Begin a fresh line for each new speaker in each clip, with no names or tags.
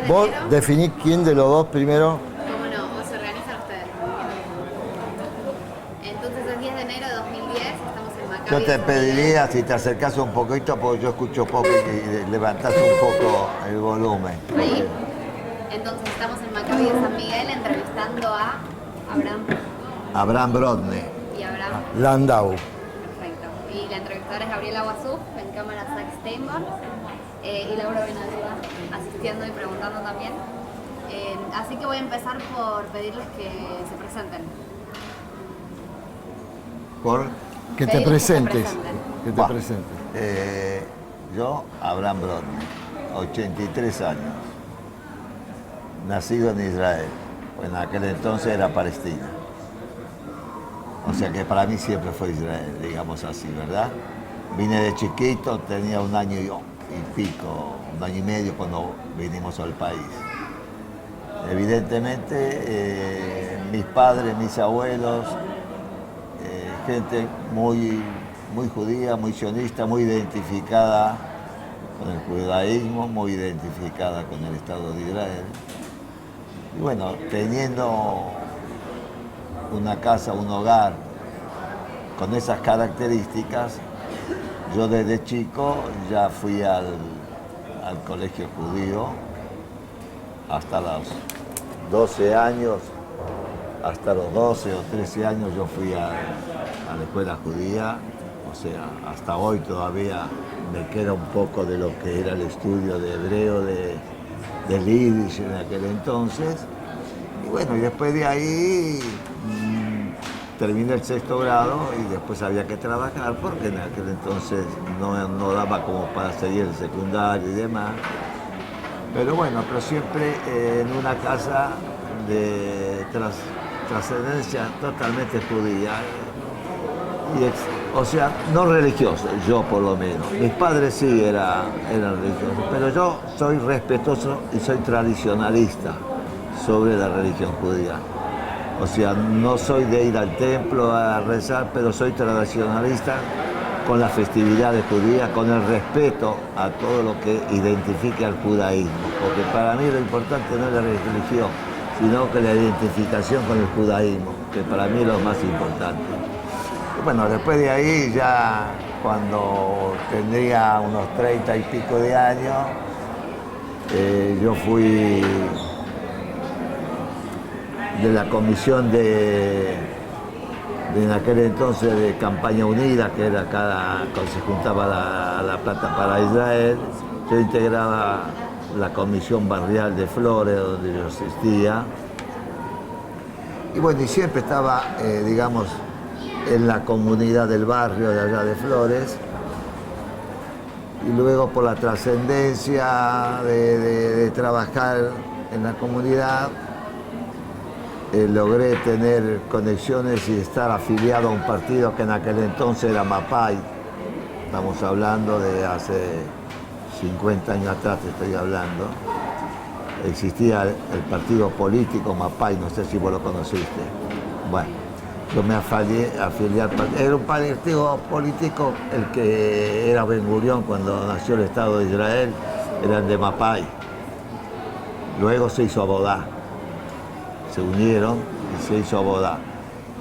vos
enero.
definís quién de los dos primero.
¿Cómo no? ¿Cómo se organizan ustedes? Entonces es 10 de enero de 2010, estamos en Maccabi
Yo
de
te
San
pediría
Miguel.
si te acercás un poquito, porque yo escucho poco y levantás un poco el volumen.
Ahí. Entonces estamos en Maccabi de San Miguel entrevistando a Abraham
Abraham Brodny.
y Abraham.
Landau.
Perfecto. Y la entrevistadora es Gabriela Guazú, en cámara Zach Steinborn, y Laura Benalúa asistiendo y preguntando también. Así que voy a empezar por pedirles que se presenten.
Por Que te
Pedirles
presentes. Que te
presenten.
presentes. Yo, Abraham Brodny, 83 años, nacido en Israel, en aquel entonces era Palestina. O sea que para mí siempre fue Israel, digamos así, ¿verdad? Vine de chiquito, tenía un año y pico, un año y medio cuando vinimos al país. Evidentemente, mis padres, mis abuelos, gente muy judía, muy sionista, muy identificada con el judaísmo, muy identificada con el Estado de Israel. Y bueno, teniendo una casa, un hogar con esas características, yo desde chico ya fui al colegio judío hasta los 12 años, hasta los 12 o 13 años yo fui a la escuela judía, o sea, hasta hoy todavía me queda un poco de lo que era el estudio de hebreo, del yiddish en aquel entonces. Y bueno, y después de ahí terminé el sexto grado y después había que trabajar porque en aquel entonces no daba como para seguir el secundario y demás. Pero bueno, pero siempre en una casa de trascendencia totalmente judía. O sea, no religioso, yo por lo menos. Mis padres sí eran religiosos, pero yo soy respetuoso y soy tradicionalista sobre la religión judía. O sea, no soy de ir al templo a rezar, pero soy tradicionalista con las festividades judías, con el respeto a todo lo que identifique al judaísmo. Porque para mí lo importante no es la religión, sino que la identificación con el judaísmo, que para mí es lo más importante. Y bueno, después de ahí ya cuando tendría unos 30 y pico de años, yo fui de la comisión en aquel entonces de Campaña Unida, que era cuando se juntaba la plata para Israel. Yo integraba la comisión barrial de Flores, donde yo asistía. Y bueno, y siempre estaba, digamos, en la comunidad del barrio de allá de Flores. Y luego por la trascendencia de trabajar en la comunidad, logré tener conexiones y estar afiliado a un partido que en aquel entonces era Mapai. Estamos hablando de hace 50 años atrás, te estoy hablando. Existía el partido político Mapai, no sé si vos lo conociste. Bueno, yo me afilié al partido. Era un partido político el que era Ben Gurión cuando nació el Estado de Israel, eran de Mapai. Luego se hizo Abodá. Se unieron y se hizo Abodá.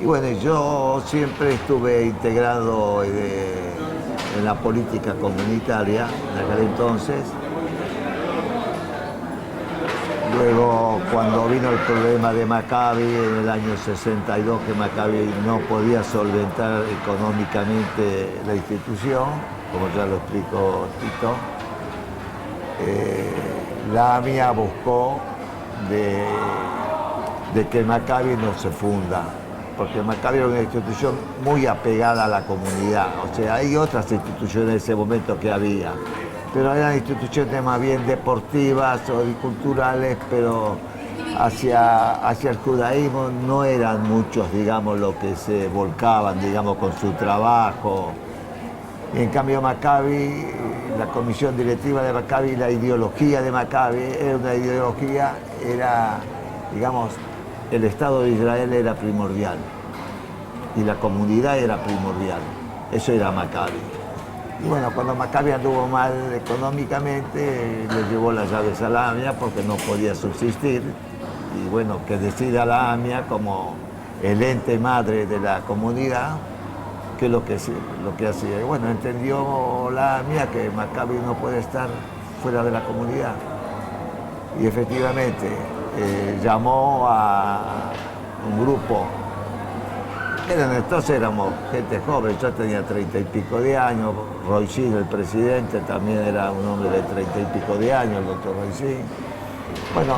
Y bueno, yo siempre estuve integrado en la política comunitaria en aquel entonces. Luego, cuando vino el problema de Maccabi en el año 62, que Maccabi no podía solventar económicamente la institución, como ya lo explicó Tito, la AMIA buscó de que Maccabi no se funda, porque Maccabi era una institución muy apegada a la comunidad. O sea, hay otras instituciones en ese momento que había, pero eran instituciones más bien deportivas o culturales, pero hacia el judaísmo no eran muchos, digamos, los que se volcaban, digamos, con su trabajo. Y en cambio Maccabi, la comisión directiva de Maccabi, la ideología de Maccabi era una ideología, digamos, el Estado de Israel era primordial y la comunidad era primordial. Eso era Maccabi. Y bueno, cuando Maccabi anduvo mal económicamente, le llevó las llaves a la AMIA porque no podía subsistir. Y bueno, que decida la AMIA como el ente madre de la comunidad, que es lo que hacía. Y bueno, entendió la AMIA que Maccabi no puede estar fuera de la comunidad. Y efectivamente llamó a un grupo, entonces éramos gente joven, yo tenía 30 y pico de años, Roisin, el presidente, también era un hombre de 30 y pico de años, el doctor Roisin. Bueno,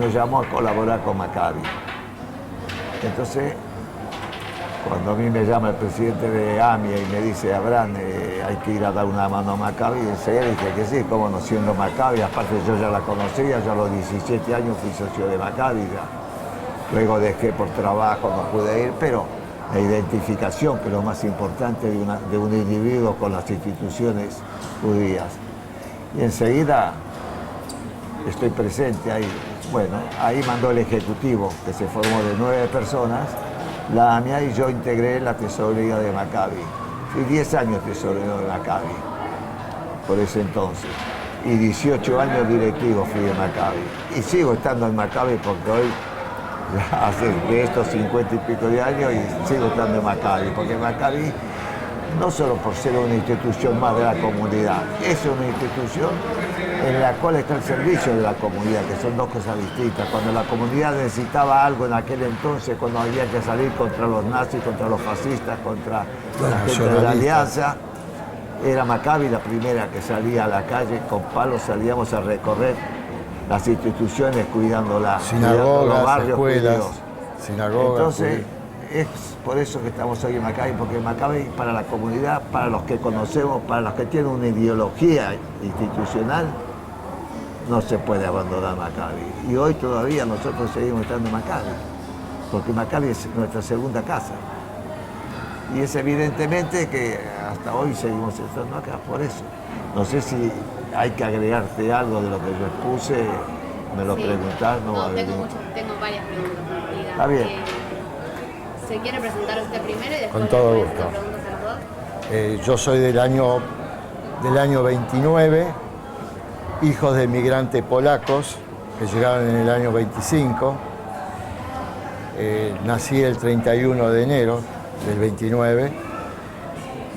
nos llamó a colaborar con Maccabi. Entonces, cuando a mí me llama el presidente de AMIA y me dice, Abraham, hay que ir a dar una mano a Maccabi, enseguida dije que sí, cómo no, siendo Maccabi, aparte yo ya la conocía, ya a los 17 años fui socio de Maccabi, luego dejé por trabajo, no pude ir, pero la identificación, que es lo más importante de un individuo con las instituciones judías. Y enseguida estoy presente ahí. Bueno, ahí mandó el ejecutivo, que se formó de 9 personas, la AMIA, y yo integré la tesorería de Maccabi. Fui 10 años tesorero de Maccabi, por ese entonces. Y 18 años directivo fui de Maccabi. Y sigo estando en Maccabi porque hoy, ya hace de estos 50 y pico de años, y sigo estando en Maccabi. Porque Maccabi, no solo por ser una institución más de la comunidad, es una institución en la cual está el servicio de la comunidad, que son dos cosas distintas. Cuando la comunidad necesitaba algo en aquel entonces, cuando había que salir contra los nazis, contra los fascistas, contra la gente de la Alianza, era Maccabi la primera que salía a la calle, con palos salíamos a recorrer las instituciones cuidándolas, cuidando los barrios,
escuelas, sinagogas.
Entonces, es por eso que estamos hoy en Maccabi, porque Maccabi para la comunidad, para los que conocemos, para los que tienen una ideología institucional, no se puede abandonar Maccabi. Y hoy todavía nosotros seguimos estando en Maccabi, porque Maccabi es nuestra segunda casa. Y es evidentemente que hasta hoy seguimos estando acá, por eso. No sé si hay que agregarte algo de lo que yo expuse, me lo preguntás.
No, tengo varias preguntas.
Está bien.
¿Se quiere presentar usted primero y después
con todo
le
gusto.
preguntas a los dos?
Yo soy del año 29, hijos de migrantes polacos que llegaron en el año 25. Nací el 31 de enero del 29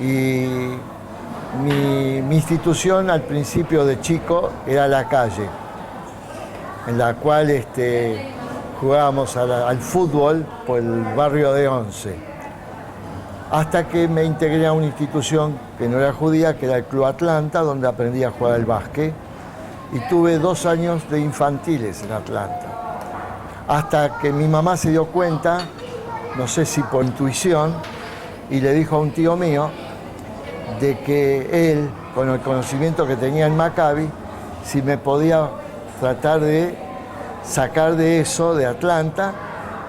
y mi institución al principio de chico era la calle, en la cual jugábamos al fútbol por el barrio de Once, hasta que me integré a una institución que no era judía, que era el Club Atlanta, donde aprendí a jugar al básquet, y tuve 2 años de infantiles en Atlanta, hasta que mi mamá se dio cuenta, no sé si por intuición, y le dijo a un tío mío de que él, con el conocimiento que tenía en Maccabi, si me podía tratar de sacar de eso, de Atlanta,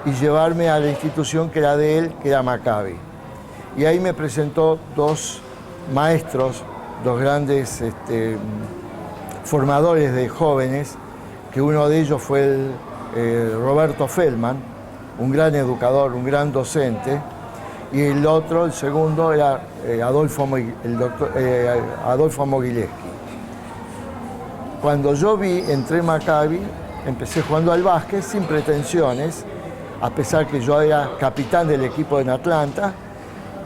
y llevarme a la institución que era de él, que era Maccabi. Y ahí me presentó 2 maestros, 2 grandes formadores de jóvenes, que uno de ellos fue Roberto Feldman, un gran educador, un gran docente, y el otro, el segundo, era Adolfo Mogilevsky. Cuando yo entré en Maccabi, empecé jugando al básquet sin pretensiones, a pesar que yo era capitán del equipo en Atlanta,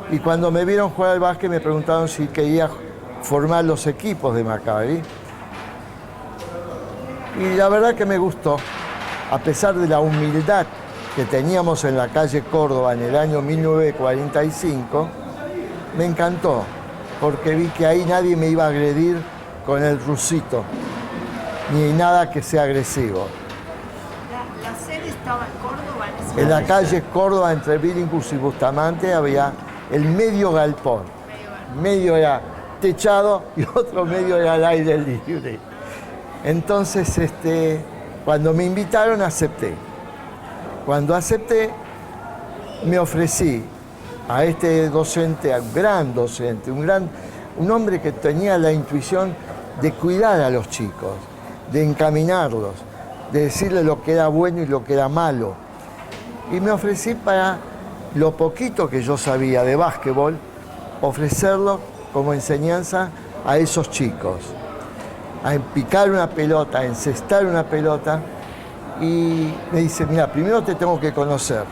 y cuando me vieron jugar al básquet me preguntaron si quería formar los equipos de Maccabi. Y la verdad que me gustó, a pesar de la humildad que teníamos en la calle Córdoba en el año 1945, me encantó, porque vi que ahí nadie me iba a agredir con el rusito, ni nada que sea agresivo.
¿La sede estaba en Córdoba?
En la calle Córdoba, entre Billinghurst y Bustamante, había el medio galpón. Medio era techado y otro medio era al aire libre. Entonces, cuando me invitaron, acepté. Cuando acepté, me ofrecí a este docente, a un gran docente, un hombre que tenía la intuición de cuidar a los chicos, de encaminarlos, de decirles lo que era bueno y lo que era malo. Y me ofrecí, para lo poquito que yo sabía de básquetbol, ofrecerlo como enseñanza a esos chicos, a picar una pelota, a encestar una pelota, y me dice, mira, primero te tengo que conocer,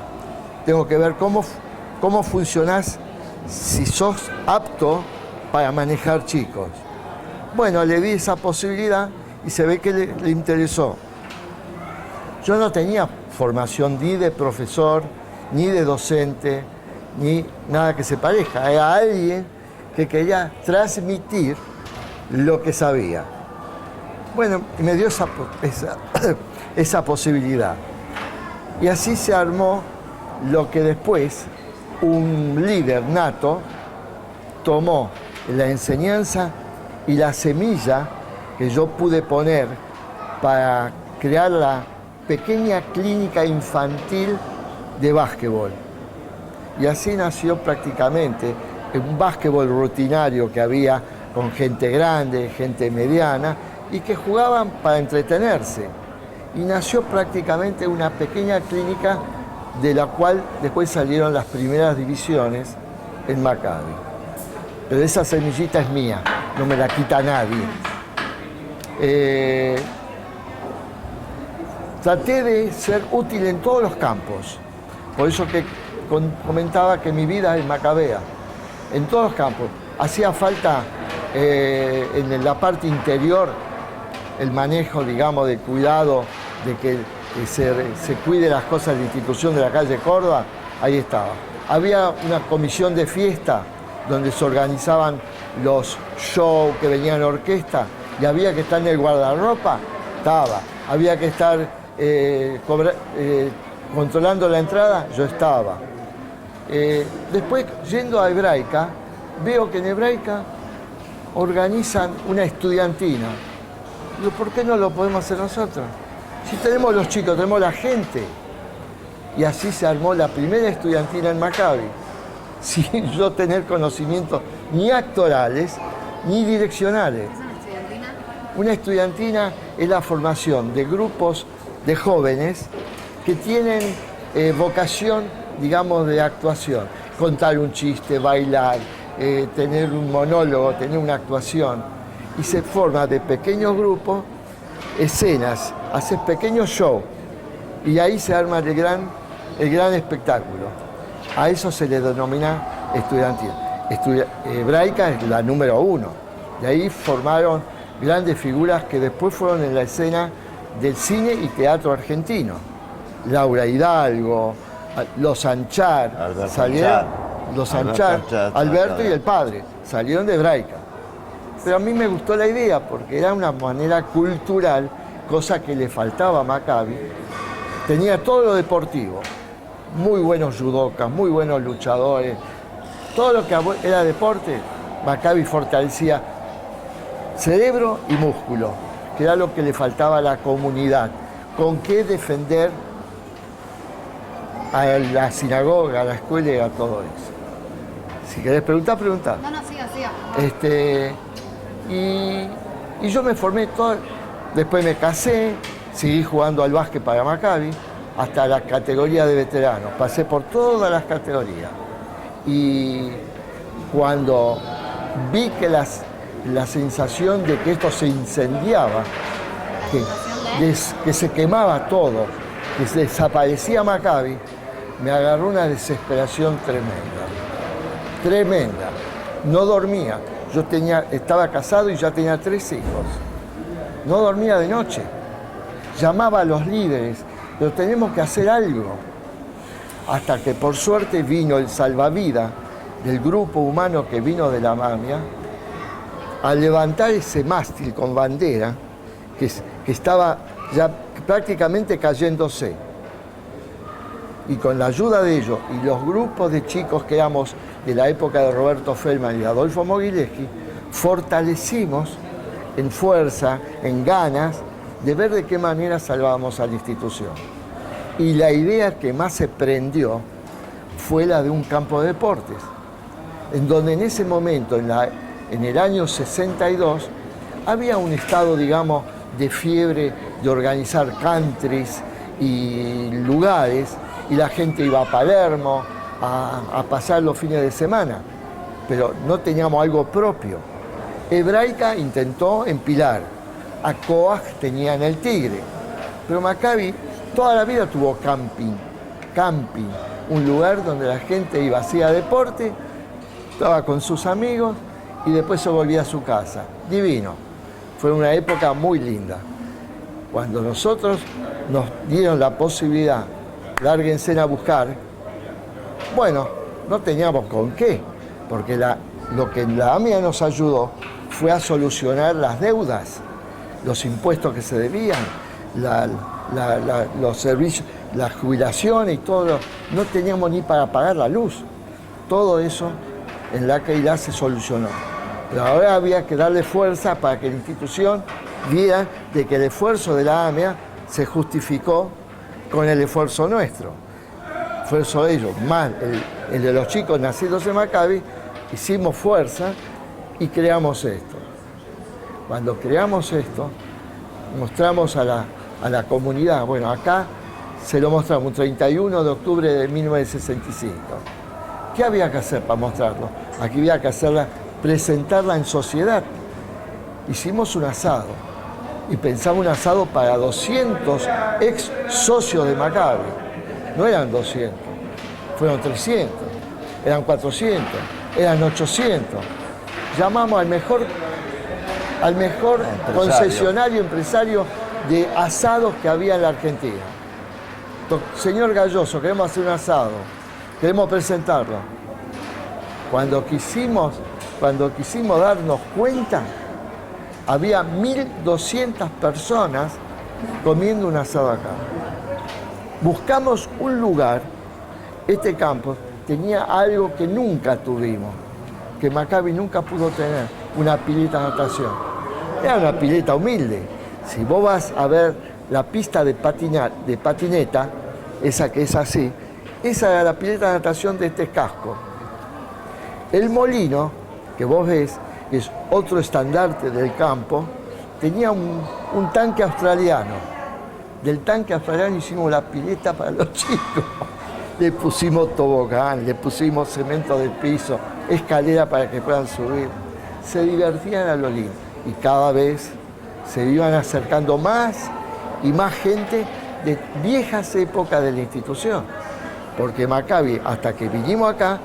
tengo que ver cómo funcionás, si sos apto para manejar chicos. Bueno, le di esa posibilidad y se ve que le interesó. Yo no tenía formación ni de profesor, ni de docente, ni nada que se parezca. Era alguien que quería transmitir lo que sabía. Bueno, y me dio esa posibilidad. Y así se armó lo que después un líder nato tomó la enseñanza y la semilla que yo pude poner para crear la pequeña clínica infantil de básquetbol. Y así nació prácticamente un básquetbol rutinario que había con gente grande, gente mediana, y que jugaban para entretenerse. Y nació prácticamente una pequeña clínica de la cual después salieron las primeras divisiones en Maccabi. Pero esa semillita es mía, no me la quita nadie. Traté de ser útil en todos los campos. Por eso que comentaba que mi vida es macabea. En todos los campos. Hacía falta en la parte interior el manejo, digamos, de cuidado, de que se cuide las cosas de la institución de la calle Córdoba. Ahí estaba. Había una comisión de fiesta donde se organizaban los shows que venían en orquesta y había que estar en el guardarropa. Estaba. Había que estar controlando la entrada, yo estaba. Después, yendo a Hebraica, veo que en Hebraica organizan una estudiantina. Digo, ¿por qué no lo podemos hacer nosotros? Si tenemos los chicos, tenemos la gente. Y así se armó la primera estudiantina en Maccabi, sin yo tener conocimientos ni actorales ni direccionales.
¿Es una estudiantina?
Una estudiantina es la formación de grupos de jóvenes que tienen vocación, digamos, de actuación. Contar un chiste, bailar, tener un monólogo, tener una actuación. Y se forma de pequeños grupos, escenas, haces pequeños shows. Y ahí se arma el gran espectáculo. A eso se le denomina estudiantina. Hebraica es la número 1. De ahí formaron grandes figuras que después fueron en la escena del cine y teatro argentino. Laura Hidalgo, los Anchar, Alberto y el padre, salieron de Hebraica. Pero a mí me gustó la idea porque era una manera cultural, cosa que le faltaba a Maccabi. Tenía todo lo deportivo, muy buenos judocas, muy buenos luchadores. Todo lo que era deporte, Maccabi fortalecía cerebro y músculo, que era lo que le faltaba a la comunidad. ¿Con qué defender a la sinagoga, a la escuela y a todo eso? Si querés preguntar, preguntá.
No, siga.
Y yo me formé todo. Después me casé, seguí jugando al básquet para Maccabi, hasta la categoría de veteranos. Pasé por todas las categorías. Y cuando vi que la sensación de que esto se incendiaba, que se quemaba todo, que se desaparecía Maccabi, me agarró una desesperación tremenda. No dormía. Yo estaba casado y ya tenía 3 hijos. No dormía de noche. Llamaba a los líderes, pero tenemos que hacer algo. Hasta que por suerte vino el salvavidas del grupo humano que vino de la Mamia a levantar ese mástil con bandera que estaba ya prácticamente cayéndose. Y con la ayuda de ellos y los grupos de chicos que éramos de la época de Roberto Feldman y Adolfo Mogileski, fortalecimos en fuerza, en ganas, de ver de qué manera salvábamos a la institución. Y la idea que más se prendió fue la de un campo de deportes, en donde en ese momento, en el año 62, había un estado, digamos, de fiebre de organizar countries y lugares, y la gente iba a Palermo a pasar los fines de semana. pero no teníamos algo propio. Hebraica intentó en Pilar, Acoag tenía en el Tigre, pero Maccabi toda la vida tuvo camping, un lugar donde la gente iba, hacía deporte, estaba con sus amigos y después se volvía a su casa. Divino. Fue una época muy linda. Cuando nosotros nos dieron la posibilidad, lárguense a buscar, bueno, no teníamos con qué, porque lo que la AMIA nos ayudó fue a solucionar las deudas, los impuestos que se debían, los servicios, la jubilación y todo. No teníamos ni para pagar la luz. Todo eso en la CEILA se solucionó. Pero ahora había que darle fuerza para que la institución viera de que el esfuerzo de la AMIA se justificó con el esfuerzo nuestro. Esfuerzo de ellos, más el de los chicos nacidos en Maccabi, hicimos fuerza y creamos esto. Cuando creamos esto, mostramos a la comunidad, bueno, acá se lo mostramos un 31 de octubre de 1965. ¿Qué había que hacer para mostrarlo? Aquí había que presentarla en sociedad. Hicimos un asado y pensamos un asado para 200 ex socios de Maccabi. No eran 200, fueron 300, eran 400, eran 800. Llamamos al mejor concesionario empresario de asados que había en la Argentina. Señor Galloso, queremos hacer un asado, queremos presentarlo. Cuando quisimos darnos cuenta, había 1.200 personas comiendo un asado acá. Buscamos un lugar, este campo tenía algo que nunca tuvimos, que Maccabi nunca pudo tener, una pileta de natación. Era una pileta humilde. Si vos vas a ver la pista de patineta, esa que es así, esa era la pileta de natación de este casco. El molino, que vos ves, que es otro estandarte del campo, tenía un tanque australiano. Del tanque australiano hicimos la pileta para los chicos. Le pusimos tobogán, le pusimos cemento de piso, escalera para que puedan subir. Se divertían a lo lindo. Y cada vez se iban acercando más y más gente de viejas épocas de la institución. Porque Maccabi, hasta que vinimos acá,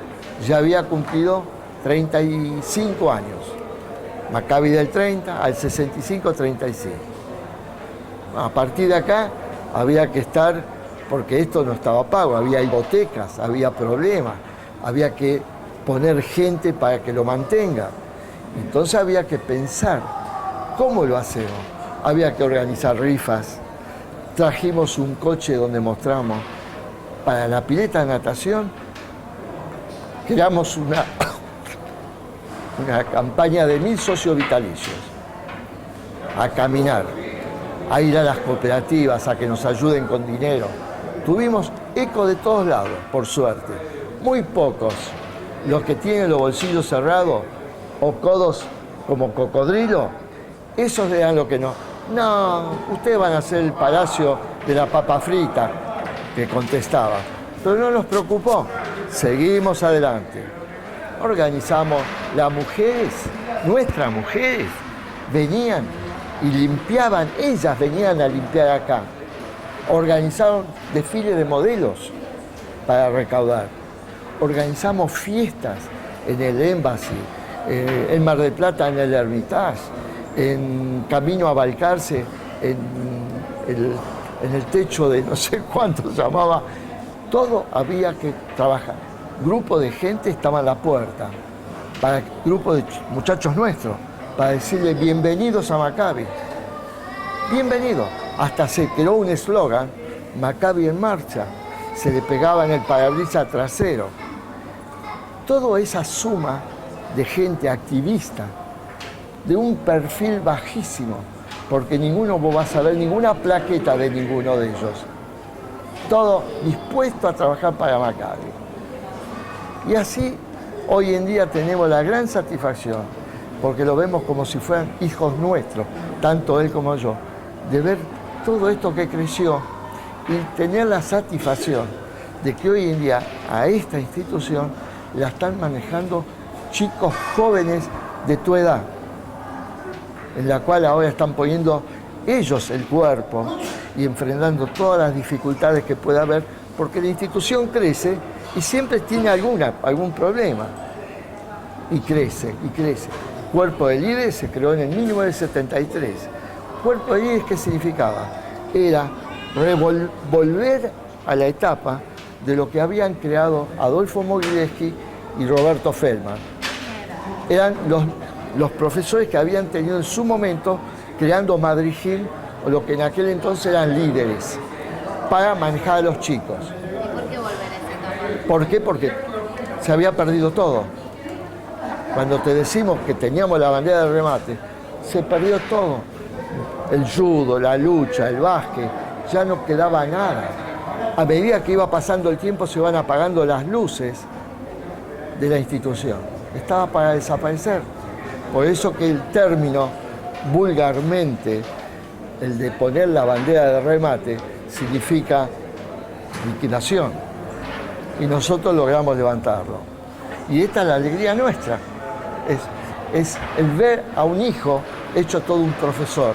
ya había cumplido 35 años. Maccabi del 30 al 65, 35. A partir de acá había que estar, porque esto no estaba pago, había hipotecas, había problemas, había que poner gente para que lo mantenga. Entonces había que pensar, ¿cómo lo hacemos? Había que organizar rifas. Trajimos un coche donde mostramos, para la pileta de natación, creamos una campaña de 1.000 socios vitalicios, a caminar, a ir a las cooperativas, a que nos ayuden con dinero. Tuvimos eco de todos lados, por suerte. Muy pocos, los que tienen los bolsillos cerrados o codos como cocodrilo, esos eran los que no. No, ustedes van a hacer el palacio de la papa frita, que contestaba. Pero no nos preocupó, seguimos adelante. Organizamos, las mujeres, nuestras mujeres, venían y limpiaban, ellas venían a limpiar acá. Organizaron desfiles de modelos para recaudar. Organizamos fiestas en el Embassy, en Mar del Plata en el Hermitage, en camino a Balcarce, en el techo de no sé cuánto se llamaba. Todo había que trabajar. Grupo de gente estaba en la puerta, grupo de muchachos nuestros, para decirle bienvenidos a Maccabi. Bienvenidos. Hasta se creó un eslogan, Maccabi en marcha. Se le pegaba en el parabrisas trasero. Toda esa suma de gente activista, de un perfil bajísimo, porque vos vas a ver ninguna plaqueta de ninguno de ellos. Todo dispuesto a trabajar para Maccabi. Y así, hoy en día tenemos la gran satisfacción, porque lo vemos como si fueran hijos nuestros, tanto él como yo, de ver todo esto que creció y tener la satisfacción de que hoy en día a esta institución la están manejando chicos jóvenes de tu edad, en la cual ahora están poniendo ellos el cuerpo y enfrentando todas las dificultades que pueda haber, porque la institución crece y siempre tiene algún problema. Y crece, y crece. Cuerpo de Líderes se creó en el 1973. Cuerpo de Líderes, ¿qué significaba? Era volver a la etapa de lo que habían creado Adolfo Mogileski y Roberto Feldman. Eran los profesores que habían tenido en su momento creando Madrid Hill, o lo que en aquel entonces eran líderes, para manejar a los chicos.
¿Y por qué volver a esa etapa?
¿Por qué? Porque se había perdido todo. Cuando te decimos que teníamos la bandera de remate, se perdió todo. El judo, la lucha, el básquet, ya no quedaba nada. A medida que iba pasando el tiempo se iban apagando las luces de la institución. Estaba para desaparecer. Por eso que el término, vulgarmente, el de poner la bandera de remate, significa liquidación. Y nosotros logramos levantarlo. Y esta es la alegría nuestra. Es el ver a un hijo hecho todo un profesor.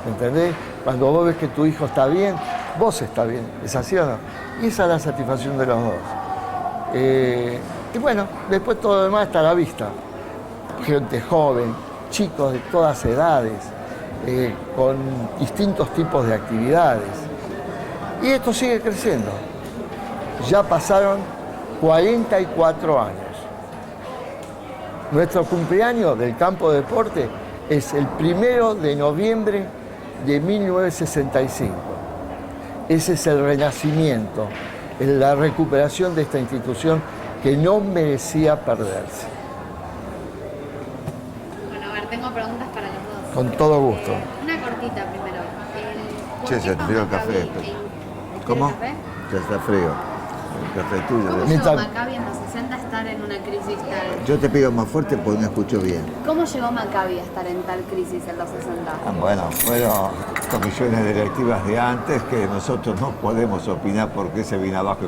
¿Entendés? Cuando vos ves que tu hijo está bien, vos estás bien. ¿Es así o no? Y esa es la satisfacción de los dos. Y bueno, después todo lo demás está a la vista. Gente joven, chicos de todas edades, con distintos tipos de actividades. Y esto sigue creciendo. Ya pasaron 44 años. Nuestro cumpleaños del campo de deporte es el 1 de noviembre de 1965. Ese es el renacimiento, es la recuperación de esta institución que no merecía perderse.
Bueno, a ver, tengo preguntas para los dos.
Con todo gusto.
Una cortita primero.
Che, se enfrió el café. ¿Cómo?
¿Café?
Ya está frío. El café tuyo.
¿Cómo
Mientras-
llegó Maccabi en los 60 a estar en una crisis tal?
Yo te pido más fuerte porque no escucho bien.
¿Cómo llegó Maccabi a estar en tal crisis en los 60?
Bueno, fueron comisiones directivas de antes que nosotros no podemos opinar por qué se vino abajo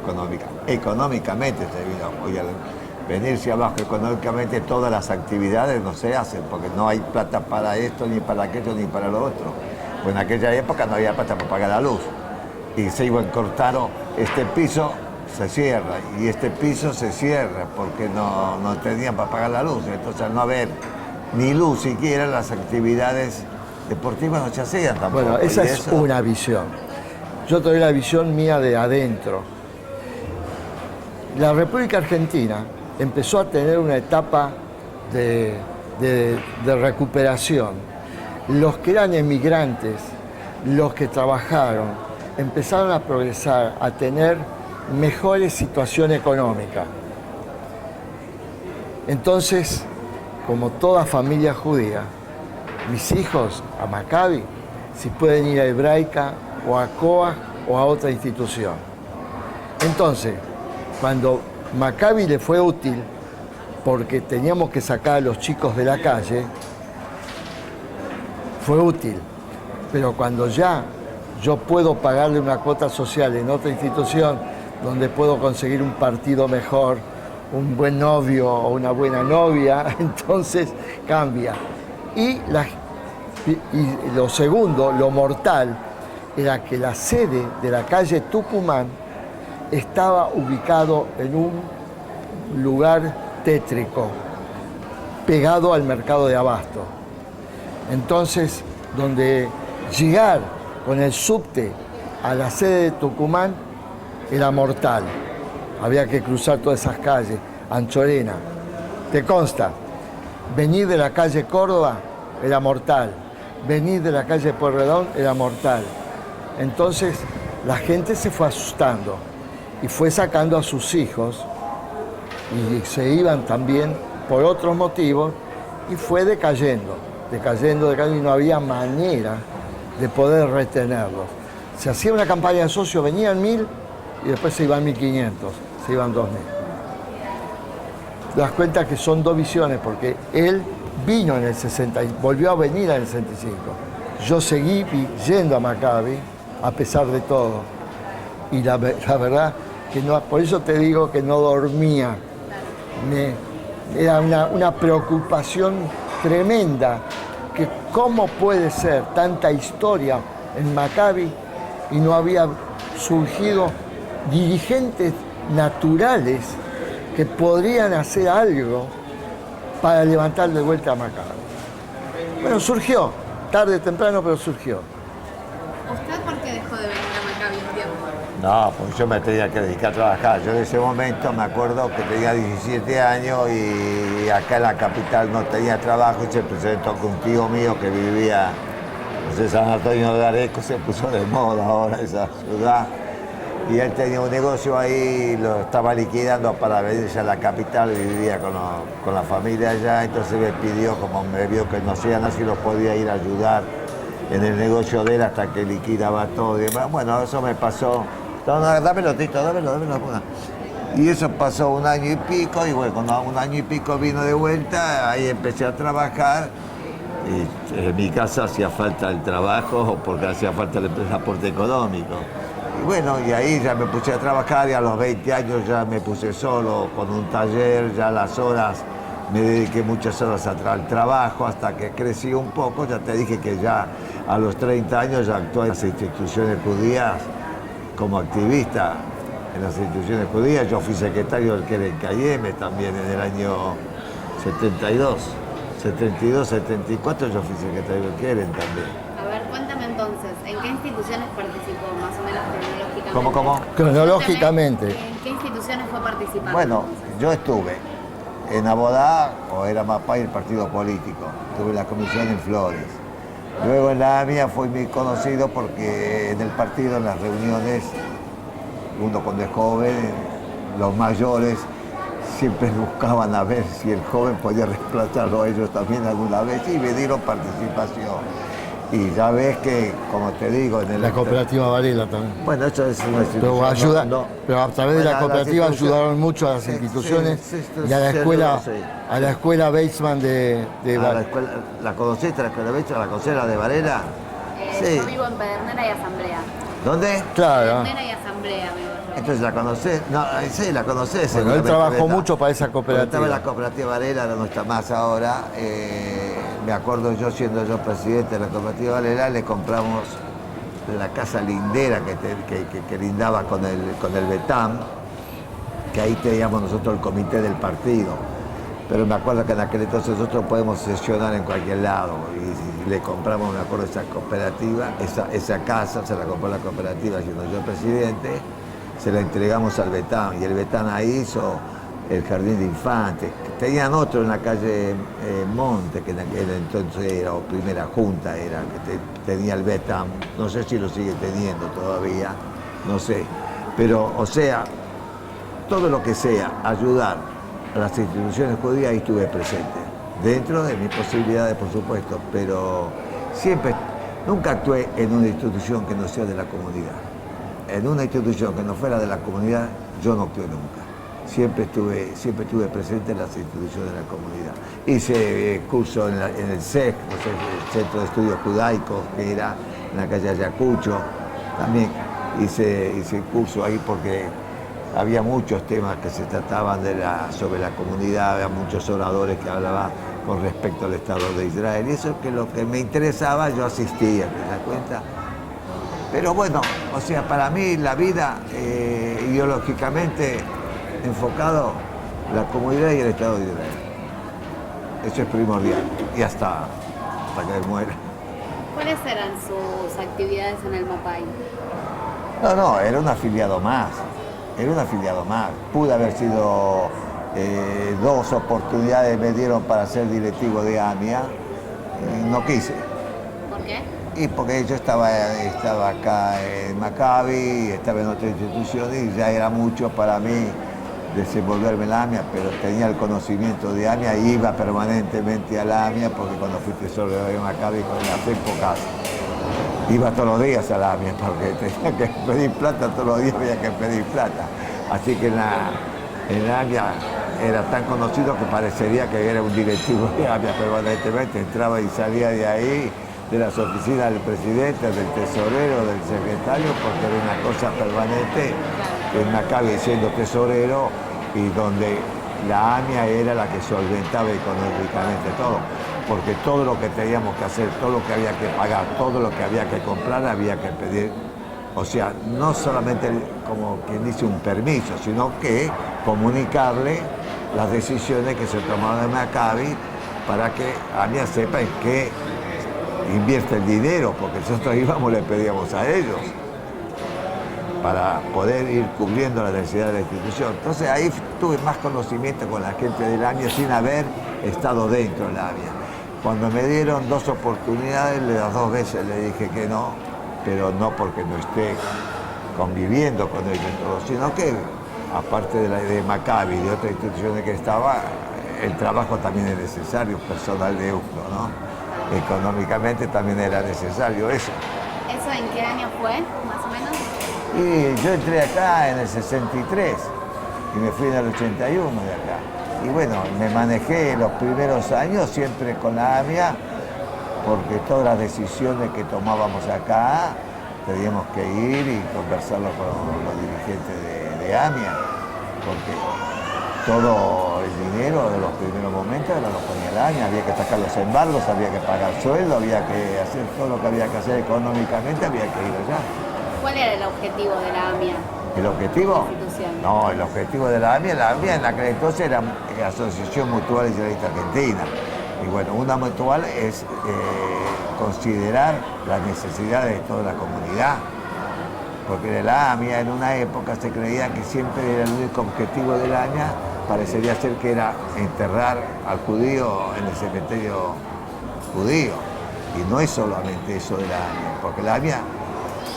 económicamente se vino abajo. Y al venirse abajo económicamente todas las actividades no se hacen porque no hay plata para esto, ni para aquello, ni para lo otro. Pues en aquella época no había plata para pagar la luz. Y se iban cortando este piso, se cierra, y este piso se cierra porque no tenían para pagar la luz. Entonces al no haber ni luz siquiera, las actividades deportivas no se hacían tampoco.
Bueno, esa
Y
es
eso-
una visión. Yo te doy la visión mía de adentro. La República Argentina empezó a tener una etapa de recuperación. Los que eran emigrantes, los que trabajaron, empezaron a progresar, a tener mejores situación económica. Entonces, como toda familia judía, mis hijos a Maccabi, si pueden ir a Hebraica o a Coa o a otra institución. Entonces, cuando Maccabi le fue útil, porque teníamos que sacar a los chicos de la calle, fue útil. Pero cuando ya yo puedo pagarle una cuota social en otra institución donde puedo conseguir un partido mejor, un buen novio o una buena novia, entonces cambia. Y lo segundo, lo mortal, era que la sede de la calle Tucumán estaba ubicado en un lugar tétrico, pegado al mercado de abasto. Entonces, donde llegar con el subte a la sede de Tucumán era mortal. Había que cruzar todas esas calles, Anchorena. ¿Te consta? Venir de la calle Córdoba era mortal. Venir de la calle Pueyrredón era mortal. Entonces, la gente se fue asustando y fue sacando a sus hijos y se iban también por otros motivos y fue decayendo y no había manera de poder retenerlos. Se hacía una campaña de socios, venían 1000 y después se iban 1500, se iban 2000. Te das cuenta que son dos visiones, porque él vino en el 60, volvió a venir en el 65. Yo seguí yendo a Maccabi a pesar de todo. Y la verdad que no, por eso te digo que no dormía. era una preocupación tremenda, que cómo puede ser tanta historia en Maccabi y no había surgido dirigentes naturales que podrían hacer algo para levantar de vuelta a Maccabi. Bueno, surgió, tarde o temprano, pero surgió.
¿Usted por qué dejó de venir a Maccabi un tiempo?
No, pues yo me tenía que dedicar a trabajar. Yo en ese momento me acuerdo que tenía 17 años y acá en la capital no tenía trabajo y se presentó con un tío mío que vivía, no sé, San Antonio de Areco, se puso de moda ahora esa ciudad. Y él tenía un negocio ahí, lo estaba liquidando para venirse a la capital y vivía con la familia allá. Entonces me pidió, como me vio que no hacía nada, si lo podía ir a ayudar en el negocio de él hasta que liquidaba todo y demás. Bueno, eso me pasó. No, dámelo, Tito, dámelo. Y eso pasó un año y pico, y bueno, cuando un año y pico vino de vuelta, ahí empecé a trabajar. Y en mi casa hacía falta el trabajo porque hacía falta el aporte económico. Y bueno, y ahí ya me puse a trabajar y a los 20 años ya me puse solo con un taller, ya las horas, me dediqué muchas horas al trabajo hasta que crecí un poco. Ya te dije que ya a los 30 años ya actué en las instituciones judías como activista en las instituciones judías. Yo fui secretario del Keren Cayeme también en el año 72, 74 yo fui secretario del Keren también.
A ver, cuéntame entonces, ¿en qué instituciones participó, más o menos cronológicamente?
¿Cómo?
Cronológicamente.
¿En qué instituciones fue participando?
Bueno, yo estuve en Abodá, o era MAPAY, el partido político. Tuve la comisión en Flores. Luego en la AMIA fui muy conocido porque en el partido, en las reuniones, uno cuando es joven, los mayores siempre buscaban a ver si el joven podía reemplazarlo a ellos también alguna vez y me dieron participación. Y ya ves que, como te digo, en
La cooperativa Varela también.
Bueno, eso es una institución.
Pero a través de la cooperativa ayudaron mucho a las instituciones y a la escuela Weizmann de
la escuela, ¿la conociste, la escuela Weizmann, la conocés, de Varela? Sí.
Yo vivo en Pedernera y Asamblea.
¿Dónde?
Claro.
Pedernera y Asamblea vivo yo.
Entonces la conocés. No, sí, la conocés.
Bueno, él trabajó mucho para esa
Estaba en
cooperativa.
la cooperativa Varela, ahora no está más ahora. Me acuerdo yo, siendo yo presidente de la cooperativa Varela, le compramos la casa lindera que lindaba con el Betam, que ahí teníamos nosotros el comité del partido. Pero me acuerdo que en aquel entonces nosotros podemos sesionar en cualquier lado. Y le compramos, me acuerdo, esa cooperativa, esa casa, se la compró la cooperativa siendo yo presidente, se la entregamos al Betam. Y el Betam ahí hizo el jardín de infantes. Tenían otro en la calle Monte, que en aquel entonces era, o Primera Junta era, que tenía el Betam. No sé si lo sigue teniendo todavía, no sé. Pero, o sea, todo lo que sea ayudar a las instituciones judías, ahí estuve presente. Dentro de mis posibilidades, por supuesto, pero siempre, nunca actué en una institución que no sea de la comunidad. En una institución que no fuera de la comunidad, yo no actué nunca. Siempre estuve presente en las instituciones de la comunidad. Hice curso en el CEC, no sé, el Centro de Estudios Judaicos, que era en la calle Ayacucho. También hice curso ahí porque había muchos temas que se trataban sobre la comunidad, había muchos oradores que hablaban con respecto al Estado de Israel. Y eso es que lo que me interesaba, yo asistía, ¿te das cuenta? Pero bueno, o sea, para mí la vida ideológicamente enfocado la comunidad y el Estado de Israel. Eso es primordial y hasta que muera.
¿Cuáles eran sus actividades en el MAPAY?
No, era un afiliado más. Pude haber sido 2 oportunidades me dieron para ser directivo de AMIA. No quise.
¿Por qué?
Y porque yo estaba acá en Maccabi, estaba en otra institución y ya era mucho para mí desenvolverme en la AMIA, pero tenía el conocimiento de AMIA y iba permanentemente a la AMIA porque cuando fui tesorero de Maccabi con las épocas iba todos los días a la AMIA porque tenía que pedir plata, todos los días había que pedir plata. Así que en la AMIA era tan conocido que parecería que era un directivo de AMIA permanentemente, entraba y salía de ahí, de las oficinas del presidente, del tesorero, del secretario, porque era una cosa permanente en Maccabi siendo tesorero y donde la AMIA era la que solventaba económicamente todo, porque todo lo que teníamos que hacer, todo lo que había que pagar, todo lo que había que comprar, había que pedir. O sea, no solamente como quien dice un permiso, sino que comunicarle las decisiones que se tomaron en Maccabi para que AMIA sepa en qué invierte el dinero, porque nosotros íbamos y le pedíamos a ellos para poder ir cubriendo las necesidades de la institución. Entonces ahí tuve más conocimiento con la gente del AMIA sin haber estado dentro del AMIA. Cuando me dieron 2 oportunidades, las 2 veces le dije que no, pero no porque no esté conviviendo con ellos, sino que aparte de Maccabi y de otras instituciones que estaba, el trabajo también es necesario, personal de UCLO, ¿no? Económicamente también era necesario eso.
¿Eso en qué año fue, más o menos?
Y yo entré acá en el 63 y me fui en el 81 de acá. Y bueno, me manejé los primeros años siempre con la AMIA, porque todas las decisiones que tomábamos acá teníamos que ir y conversarlo con los dirigentes de AMIA, porque todo el dinero de los primeros momentos lo ponía el AMIA, había que sacar los embargos, había que pagar sueldo, había que hacer todo lo que había que hacer económicamente, había que ir allá.
¿Cuál era el objetivo de la AMIA?
¿El objetivo?
La institución.
No, el objetivo de la AMIA en aquel entonces era Asociación Mutual Israelita Argentina. Y bueno, una mutual es considerar las necesidades de toda la comunidad. Porque de la AMIA en una época se creía que siempre era el único objetivo de la AMIA, parecería ser que era enterrar al judío en el cementerio judío. Y no es solamente eso de la AMIA, porque la AMIA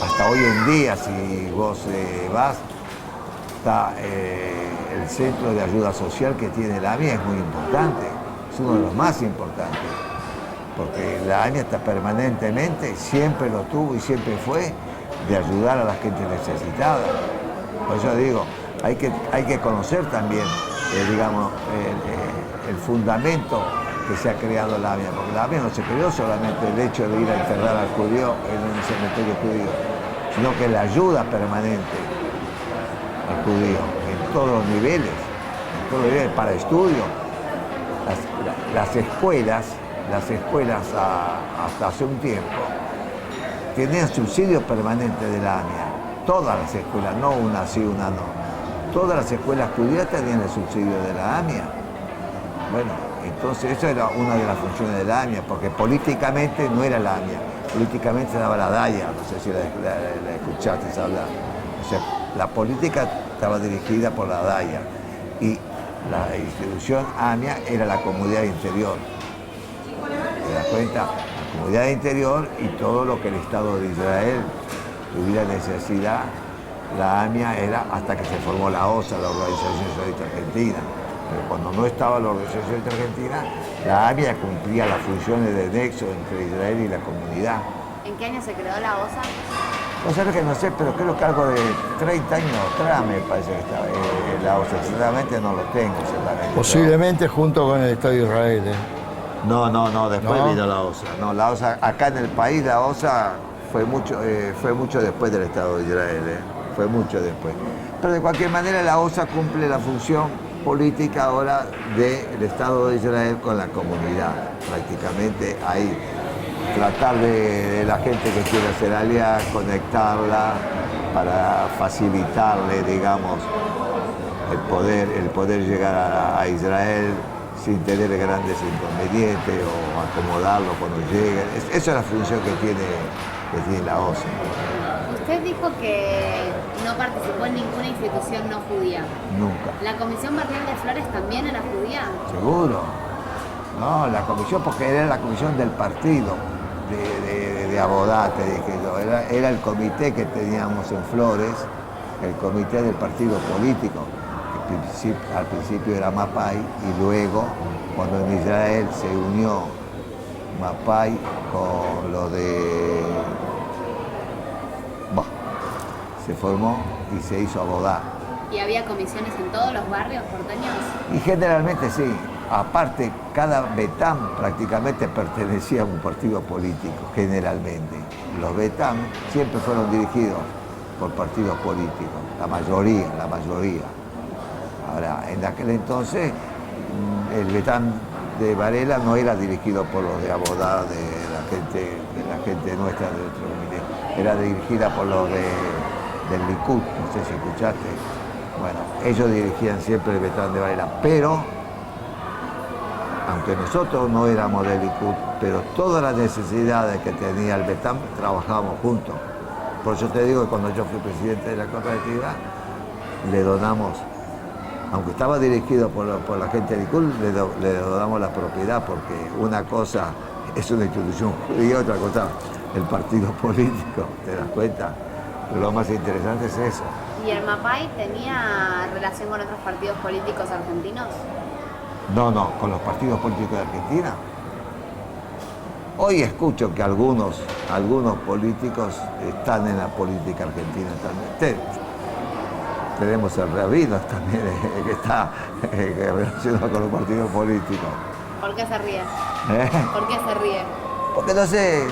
hasta hoy en día, si vos vas, está el centro de ayuda social que tiene la AMIA, es muy importante, es uno de los más importantes, porque la AMIA está permanentemente, siempre lo tuvo y siempre fue, de ayudar a la gente necesitada. Por eso digo, hay que conocer también, digamos, el fundamento que se ha creado la AMIA, porque la AMIA no se creó solamente el hecho de ir a enterrar al judío en un cementerio judío, sino que la ayuda permanente al judío en todos los niveles, para estudio. Las escuelas hasta hace un tiempo tenían subsidio permanente de la AMIA, todas las escuelas, no una sí, una no. Todas las escuelas judías tenían el subsidio de la AMIA. Bueno, entonces eso era una de las funciones de la AMIA, porque políticamente no era la AMIA, políticamente se daba la DAIA, no sé si la escuchaste hablar. O sea, la política estaba dirigida por la DAIA y la institución AMIA era la comunidad interior. ¿Te das cuenta? La comunidad interior y todo lo que el Estado de Israel tuviera necesidad, la AMIA era hasta que se formó la OSA, la Organización Israelita Argentina. Pero cuando no estaba la Organización Argentina, la AMIA cumplía las funciones de nexo entre Israel y la comunidad.
¿En qué año se creó la OSA?
No sé que no sé, pero creo que algo de 30 años atrás me parece que estaba la OSA. Exactamente no lo tengo, exactamente.
Posiblemente junto con el Estado de Israel.
No, después
¿No?
vino la OSA. No, la OSA, acá en el país la OSA fue mucho después del Estado de Israel, fue mucho después. Pero de cualquier manera la OSA cumple la función política ahora del Estado de Israel con la comunidad. Prácticamente ahí tratar de la gente que quiere hacer alias, conectarla para facilitarle, digamos, el poder llegar a Israel sin tener grandes inconvenientes o acomodarlo cuando llegue. Esa es la función que tiene la OSA.
Usted dijo que no participó en ninguna institución no judía.
Nunca.
¿La Comisión Barrial de Flores también era judía?
¿Seguro? No, la comisión, porque era la comisión del partido de Abodá, te dije yo. Era el comité que teníamos en Flores, el comité del partido político. Al principio era Mapai y luego, cuando en Israel se unió Mapai con lo de... se formó y se hizo Abodá.
¿Y había comisiones en todos los barrios porteños?
Y generalmente sí. Aparte, cada Betam prácticamente pertenecía a un partido político, generalmente. Los Betam siempre fueron dirigidos por partidos políticos, la mayoría. Ahora, en aquel entonces, el Betán de Varela no era dirigido por los de Abodá, de la gente nuestra de nuestro comité, era dirigida por los del Likud, no sé si escuchaste. Bueno, ellos dirigían siempre el Betán de Varela, pero, aunque nosotros no éramos del Likud, pero todas las necesidades que tenía el Betán trabajábamos juntos. Por eso te digo que cuando yo fui presidente de la cooperativa, le donamos, aunque estaba dirigido por la gente de Likud, le donamos la propiedad, porque una cosa es una institución judía, otra cosa el partido político, ¿te das cuenta? Pero lo más interesante es eso.
¿Y el MAPAI tenía relación con otros partidos políticos argentinos?
No, con los partidos políticos de Argentina. Hoy escucho que algunos políticos están en la política argentina también. Tenemos el Rabino también, que está relacionado con los partidos políticos.
¿Por qué se ríe?
¿Eh?
¿Por qué se ríe?
Porque no sé,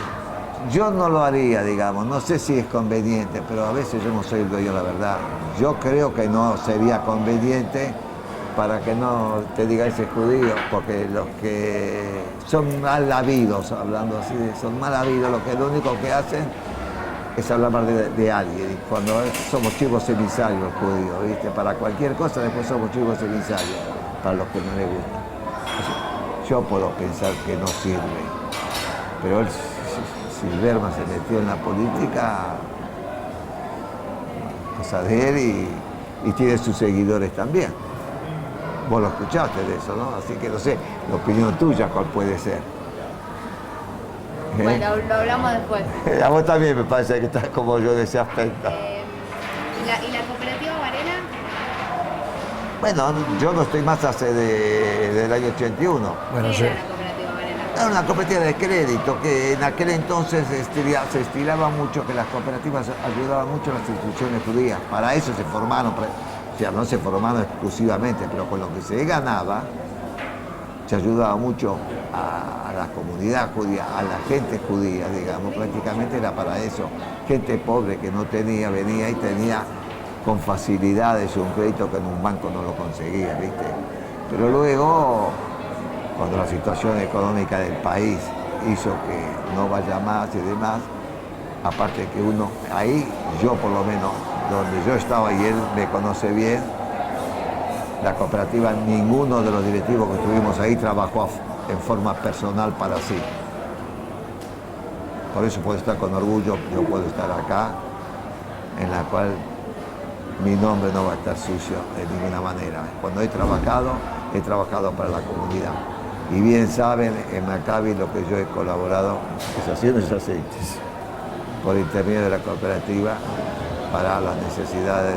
yo no lo haría, digamos, no sé si es conveniente, pero a veces yo no soy el dueño de la verdad. Yo creo que no sería conveniente, para que no te diga ese judío, porque los que son mal habidos, hablando así, son mal habidos, lo único que hacen es hablar mal de alguien. Y cuando somos chivos emisarios los judíos, ¿viste? Para cualquier cosa después somos chivos emisarios, para los que no les gusta. Yo puedo pensar que no sirve, pero él, si Berman se metió en la política, cosa de él, y tiene sus seguidores también. Vos lo escuchaste de eso, ¿no? Así que no sé, la opinión tuya cuál puede ser.
Bueno, lo hablamos después.
A vos también me parece que estás como yo en ese aspecto.
¿Y la cooperativa Varela?
Bueno, yo no estoy más hace del año 81.
Bueno,
¿Qué era la cooperativa Varela?
Era una cooperativa de crédito que en aquel entonces se estilaba mucho, que las cooperativas ayudaban mucho a las instituciones judías. Para eso se formaron, o sea, no se formaron exclusivamente, pero con lo que se ganaba, se ayudaba mucho a la comunidad judía, a la gente judía, digamos, prácticamente era para eso. Gente pobre que no tenía, venía y tenía con facilidades un crédito que en un banco no lo conseguía, ¿viste? Pero luego, cuando la situación económica del país hizo que no vaya más y demás, aparte que uno, ahí yo por lo menos, donde yo estaba y él me conoce bien, la cooperativa, ninguno de los directivos que estuvimos ahí trabajó en forma personal para sí. Por eso puedo estar con orgullo, yo puedo estar acá, en la cual mi nombre no va a estar sucio de ninguna manera. Cuando he trabajado para la comunidad. Y bien saben, en Maccabi lo que yo he colaborado es haciendo esos aceites por intermedio de la cooperativa para las necesidades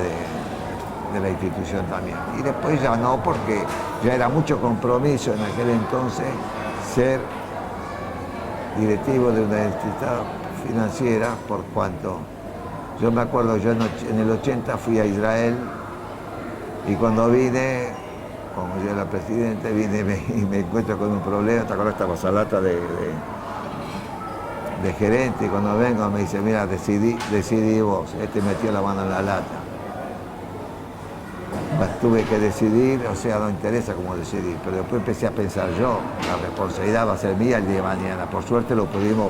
de la institución también. Y después ya no, porque ya era mucho compromiso en aquel entonces ser directivo de una entidad financiera, por cuanto yo me acuerdo, yo en el 80 fui a Israel y cuando vine, como yo era presidente, vine y me encuentro con un problema. ¿Te acuerdas? Esta basalata de gerente, y cuando vengo me dice, mira, decidí vos, metió la mano en la lata. Tuve que decidir, o sea, no interesa cómo decidir, pero después empecé a pensar yo, la responsabilidad va a ser mía el día de mañana. Por suerte lo pudimos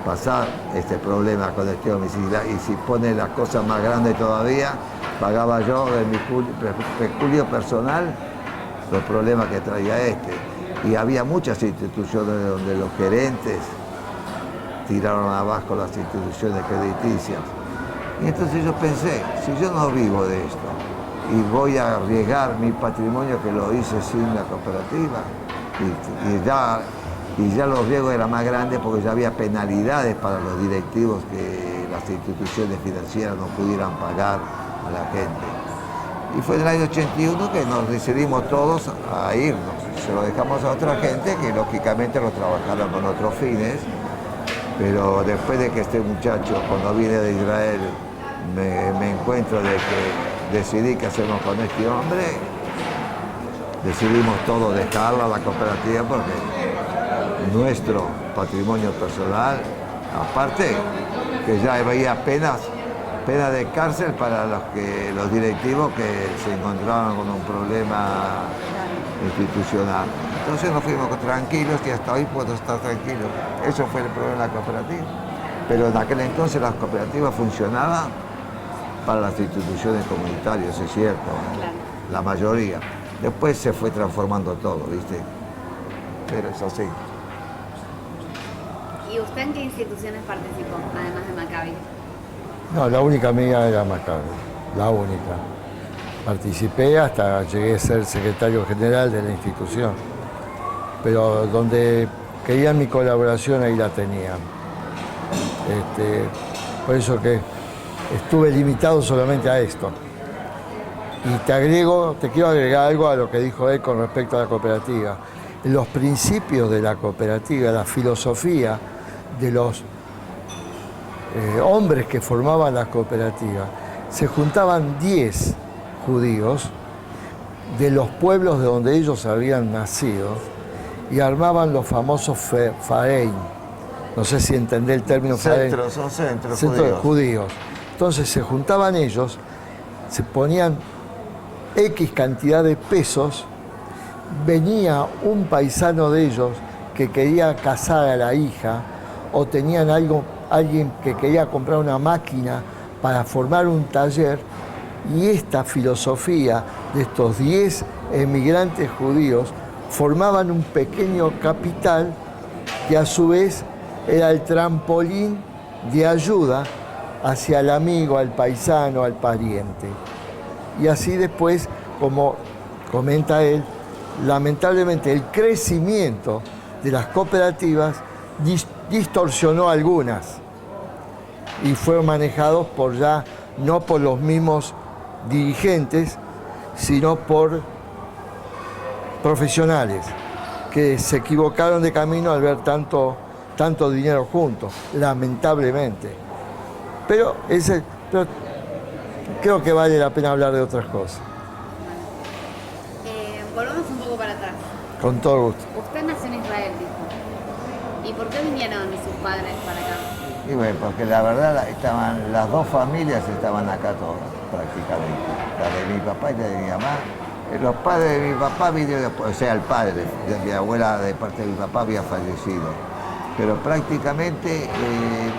pasar, este problema con este homicidio, y si pone las cosas más grandes todavía, pagaba yo de mi peculio personal los problemas que traía Y había muchas instituciones donde los gerentes tiraron abajo las instituciones crediticias. Y entonces yo pensé, si yo no vivo de esto y voy a arriesgar mi patrimonio que lo hice sin la cooperativa, y ya los riesgos eran más grandes porque ya había penalidades para los directivos que las instituciones financieras no pudieran pagar a la gente. Y fue en el año 81 que nos decidimos todos a irnos. Se lo dejamos a otra gente que lógicamente lo trabajaron con otros fines, pero después de que este muchacho, cuando vine de Israel, me encuentro de que decidí qué hacemos con este hombre, decidimos todos dejarla, la cooperativa, porque nuestro patrimonio personal, aparte que ya veía apenas Pena de cárcel para los directivos que se encontraban con un problema institucional. Entonces nos fuimos tranquilos y hasta hoy puedo estar tranquilo. Eso fue el problema de la cooperativa. Pero en aquel entonces las cooperativas funcionaban para las instituciones comunitarias, es cierto,
Claro.
la mayoría. Después se fue transformando todo, ¿viste? Pero es así.
¿Y usted en qué instituciones participó, además de Maccabi?
No, la única mía era Maccabi, la única. Participé hasta llegué a ser secretario general de la institución, pero donde querían mi colaboración ahí la tenían. Por eso que estuve limitado solamente a esto. Y te quiero agregar algo a lo que dijo él con respecto a la cooperativa. Los principios de la cooperativa, la filosofía de los hombres que formaban la cooperativa, se juntaban 10 judíos de los pueblos de donde ellos habían nacido y armaban los famosos Farein. No sé si entendé el término Farein.
Son centros
Judíos. Entonces se juntaban ellos, se ponían X cantidad de pesos, venía un paisano de ellos que quería casar a la hija o tenían alguien que quería comprar una máquina para formar un taller, y esta filosofía de estos 10 emigrantes judíos formaban un pequeño capital que a su vez era el trampolín de ayuda hacia el amigo, al paisano, al pariente. Y así después, como comenta él, lamentablemente el crecimiento de las cooperativas distorsionó algunas y fueron manejados no por los mismos dirigentes, sino por profesionales que se equivocaron de camino al ver tanto dinero juntos, lamentablemente. Pero creo que vale la pena hablar de otras cosas.
Volvamos un poco para atrás.
Con todo gusto.
Usted nació en Israel, dijo. ¿Y por qué vinieron sus padres para acá?
Y bueno, porque la verdad las dos familias estaban acá todas, prácticamente. La de mi papá y la de mi mamá. Los padres de mi papá vinieron después, o sea, el padre de mi abuela de parte de mi papá había fallecido. Pero prácticamente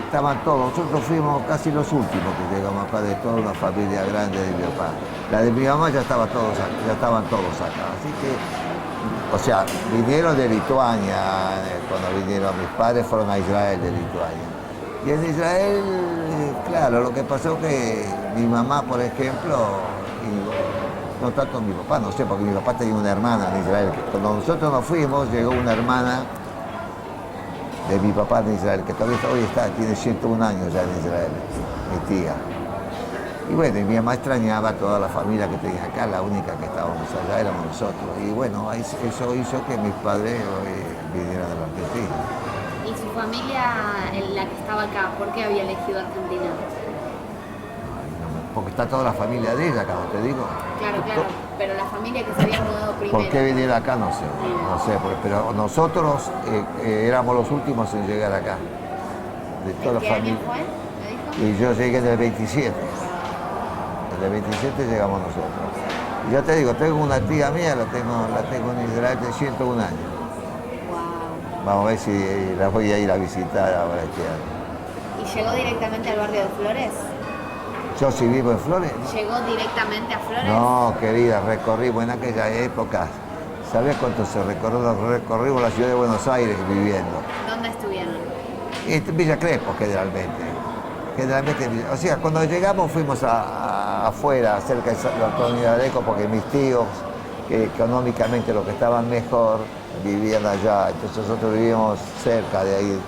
estaban todos. Nosotros fuimos casi los últimos que llegamos acá de toda una familia grande de mi papá. La de mi mamá ya estaban todos acá. Así que, o sea, vinieron de Lituania. Cuando vinieron mis padres fueron a Israel de Lituania. Y en Israel, claro, lo que pasó que mi mamá, por ejemplo, y no tanto mi papá, no sé, porque mi papá tenía una hermana en Israel. Cuando nosotros nos fuimos, llegó una hermana de mi papá en Israel, que todavía hoy tiene 101 años ya en Israel, mi tía. Y bueno, y mi mamá extrañaba a toda la familia que tenía acá, la única que estábamos allá éramos nosotros. Y bueno, eso hizo que mis padres vinieran de la Argentina.
¿Y su familia, la que estaba acá, por qué había elegido Argentina?
Porque está toda la familia de ella acá, ¿no te digo?
Claro, pero la familia que se había mudado primero.
¿Por qué vinieron acá? No sé, pero nosotros éramos los últimos en llegar acá. De toda la
¿Qué
familia.
año fue? ¿Me dijo?
Y yo llegué en el 27. En el 27 llegamos nosotros. Y ya te digo, tengo una tía mía, la tengo en Israel de 101 años.
Wow.
Vamos a ver si la voy a ir a visitar ahora este año.
¿Y llegó directamente al barrio de Flores?
Yo sí vivo en Flores.
¿Llegó directamente a Flores?
No, querida, recorrimos en aquella época. ¿Sabés cuánto se recorrió? Recorrimos la ciudad de Buenos Aires viviendo.
¿Dónde estuvieron?
En Villa Crespo, generalmente. O sea, cuando llegamos fuimos afuera, cerca de San Antonio de Areco, porque mis tíos, que económicamente los que estaban mejor, vivían allá. Entonces nosotros vivíamos cerca de ahí,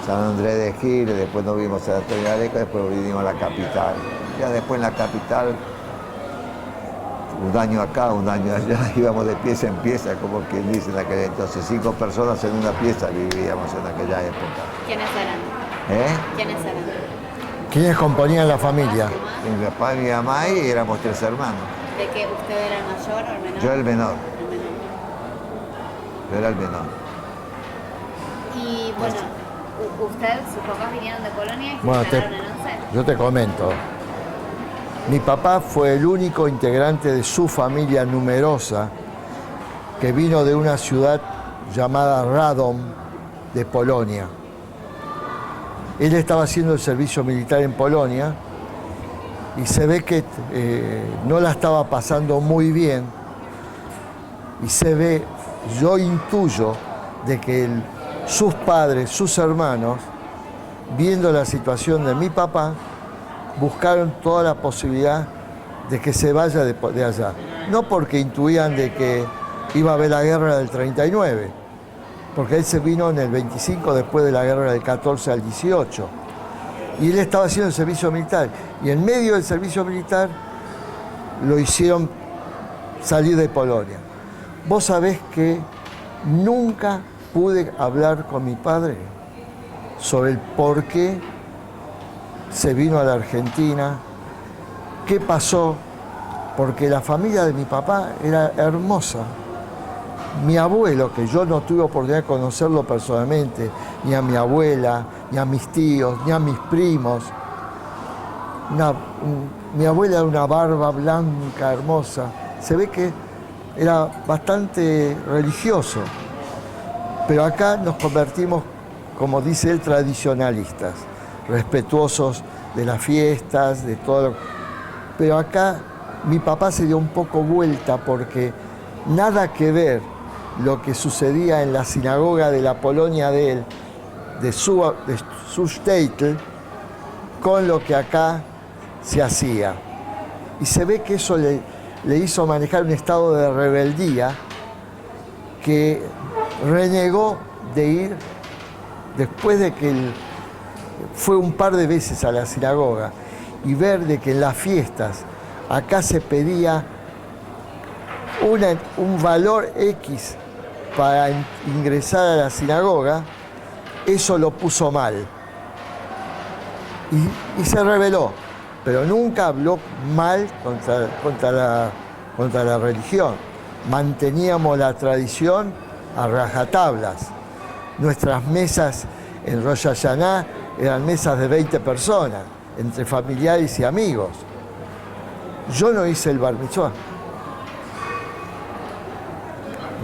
San Andrés de Giles, después nos vimos San Antonio de Areco, después vinimos a la capital. Ya después en la capital, un año acá, un año allá, íbamos de pieza en pieza, como quien dice en aquel entonces. 5 personas en una pieza vivíamos en aquella época.
¿Quiénes eran? ¿Quiénes eran?
¿Quiénes componían la familia?
Mi papá y mi mamá y éramos 3 hermanos.
¿De qué? ¿Usted era el mayor o el menor?
Yo el menor.
El menor.
Yo era el menor.
Y bueno, usted, sus papás vinieron de Colonia y se
Bueno,
instalaron en Once.
yo te comento. Mi papá fue el único integrante de su familia numerosa que vino de una ciudad llamada Radom de Polonia. Él estaba haciendo el servicio militar en Polonia y se ve que no la estaba pasando muy bien y se ve, yo intuyo, de que sus padres, sus hermanos, viendo la situación de mi papá, buscaron toda la posibilidad de que se vaya de allá. No porque intuían de que iba a haber la guerra del 39, porque él se vino en el 25 después de la guerra del 14 al 18. Y él estaba haciendo el servicio militar. Y en medio del servicio militar lo hicieron salir de Polonia. Vos sabés que nunca pude hablar con mi padre sobre el por qué se vino a la Argentina, qué pasó, porque la familia de mi papá era hermosa. Mi abuelo, que yo no tuve oportunidad de conocerlo personalmente, ni a mi abuela, ni a mis tíos, ni a mis primos. Mi abuela era una barba blanca, hermosa. Se ve que era bastante religioso. Pero acá nos convertimos, como dice él, tradicionalistas, respetuosos de las fiestas, de todo. Pero acá mi papá se dio un poco vuelta porque nada que ver lo que sucedía en la sinagoga de la Polonia de él, de su shtetl, con lo que acá se hacía. Y se ve que eso le hizo manejar un estado de rebeldía que renegó de ir después de que él fue un par de veces a la sinagoga y ver de que en las fiestas acá se pedía un valor X para ingresar a la sinagoga, eso lo puso mal. Y se rebeló, pero nunca habló mal contra la religión. Manteníamos la tradición a rajatablas. Nuestras mesas en Rosh Hashanah eran mesas de 20 personas, entre familiares y amigos. Yo no hice el bar mitzvah.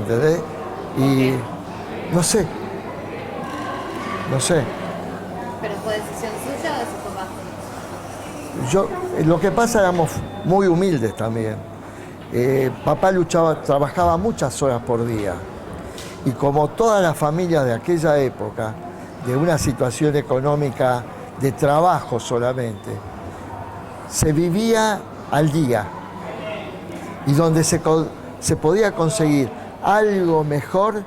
¿Entendés? Y no sé.
¿Pero fue decisión suya o de su papá?
Lo que pasa, éramos muy humildes también. Papá trabajaba muchas horas por día. Y como todas las familias de aquella época, de una situación económica de trabajo solamente, se vivía al día. Y donde se podía conseguir algo mejor,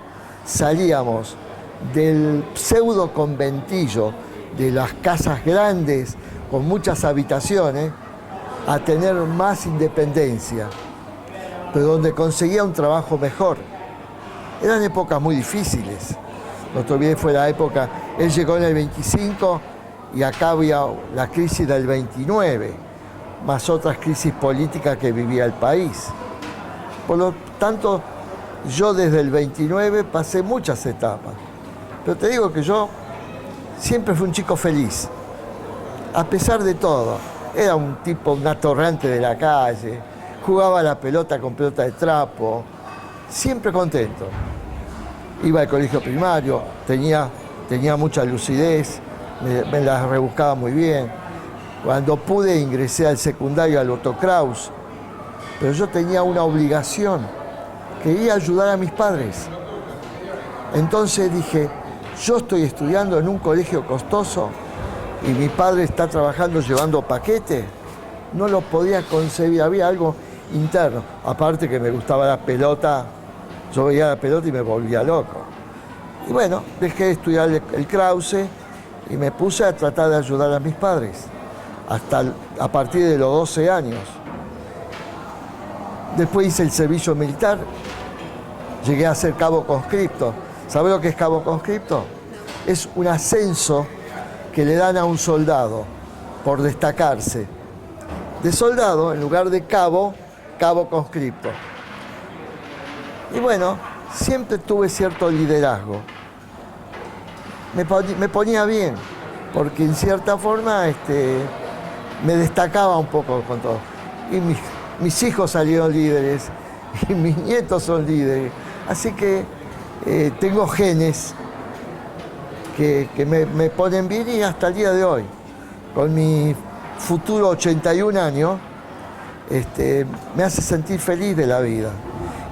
salíamos del pseudo conventillo, de las casas grandes con muchas habitaciones, a tener más independencia, pero donde conseguía un trabajo mejor. Eran épocas muy difíciles. No te olvides, fue la época, él llegó en el 25 y acá había la crisis del 29, más otras crisis políticas que vivía el país. Por lo tanto, yo desde el 29 pasé muchas etapas. Pero te digo que yo siempre fui un chico feliz, a pesar de todo. Era un tipo, un atorrante de la calle, jugaba a la pelota con pelota de trapo, siempre contento. Iba al colegio primario, tenía mucha lucidez, me las rebuscaba muy bien. Cuando pude ingresé al secundario al Otto Kraus, pero yo tenía una obligación, quería ayudar a mis padres. Entonces dije, yo estoy estudiando en un colegio costoso y mi padre está trabajando llevando paquetes, no lo podía concebir, había algo interno. Aparte que me gustaba la pelota, yo veía la pelota y me volvía loco. Y bueno, dejé de estudiar el Krause y me puse a tratar de ayudar a mis padres, a partir de los 12 años. Después hice el servicio militar, llegué a ser cabo conscripto. ¿Sabés lo que es cabo conscripto? Es un ascenso que le dan a un soldado por destacarse. De soldado, en lugar de cabo, cabo conscripto. Y bueno, siempre tuve cierto liderazgo. Me ponía bien, porque en cierta forma me destacaba un poco con todo. Y mis hijos salieron líderes, y mis nietos son líderes. Así que tengo genes que me ponen bien y hasta el día de hoy, con mi futuro 81 años, me hace sentir feliz de la vida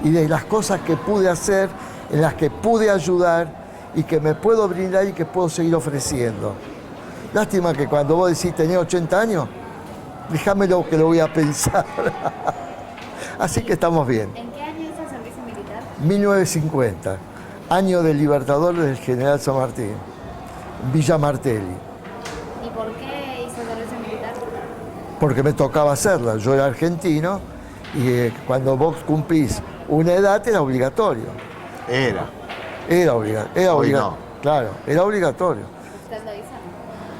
y de las cosas que pude hacer, en las que pude ayudar y que me puedo brindar y que puedo seguir ofreciendo. Lástima que cuando vos decís tenés 80 años, déjamelo que lo voy a pensar. Así que estamos bien.
¿En qué año hizo el servicio militar?
1950, año del Libertador del General San Martín, Villa Martelli.
¿Y por qué hizo el servicio militar?
Porque me tocaba hacerla. Yo era argentino y cuando vos cumplís una edad era obligatorio. Era obligatorio.
Hoy no.
Claro, era obligatorio.
¿Usted lo hizo?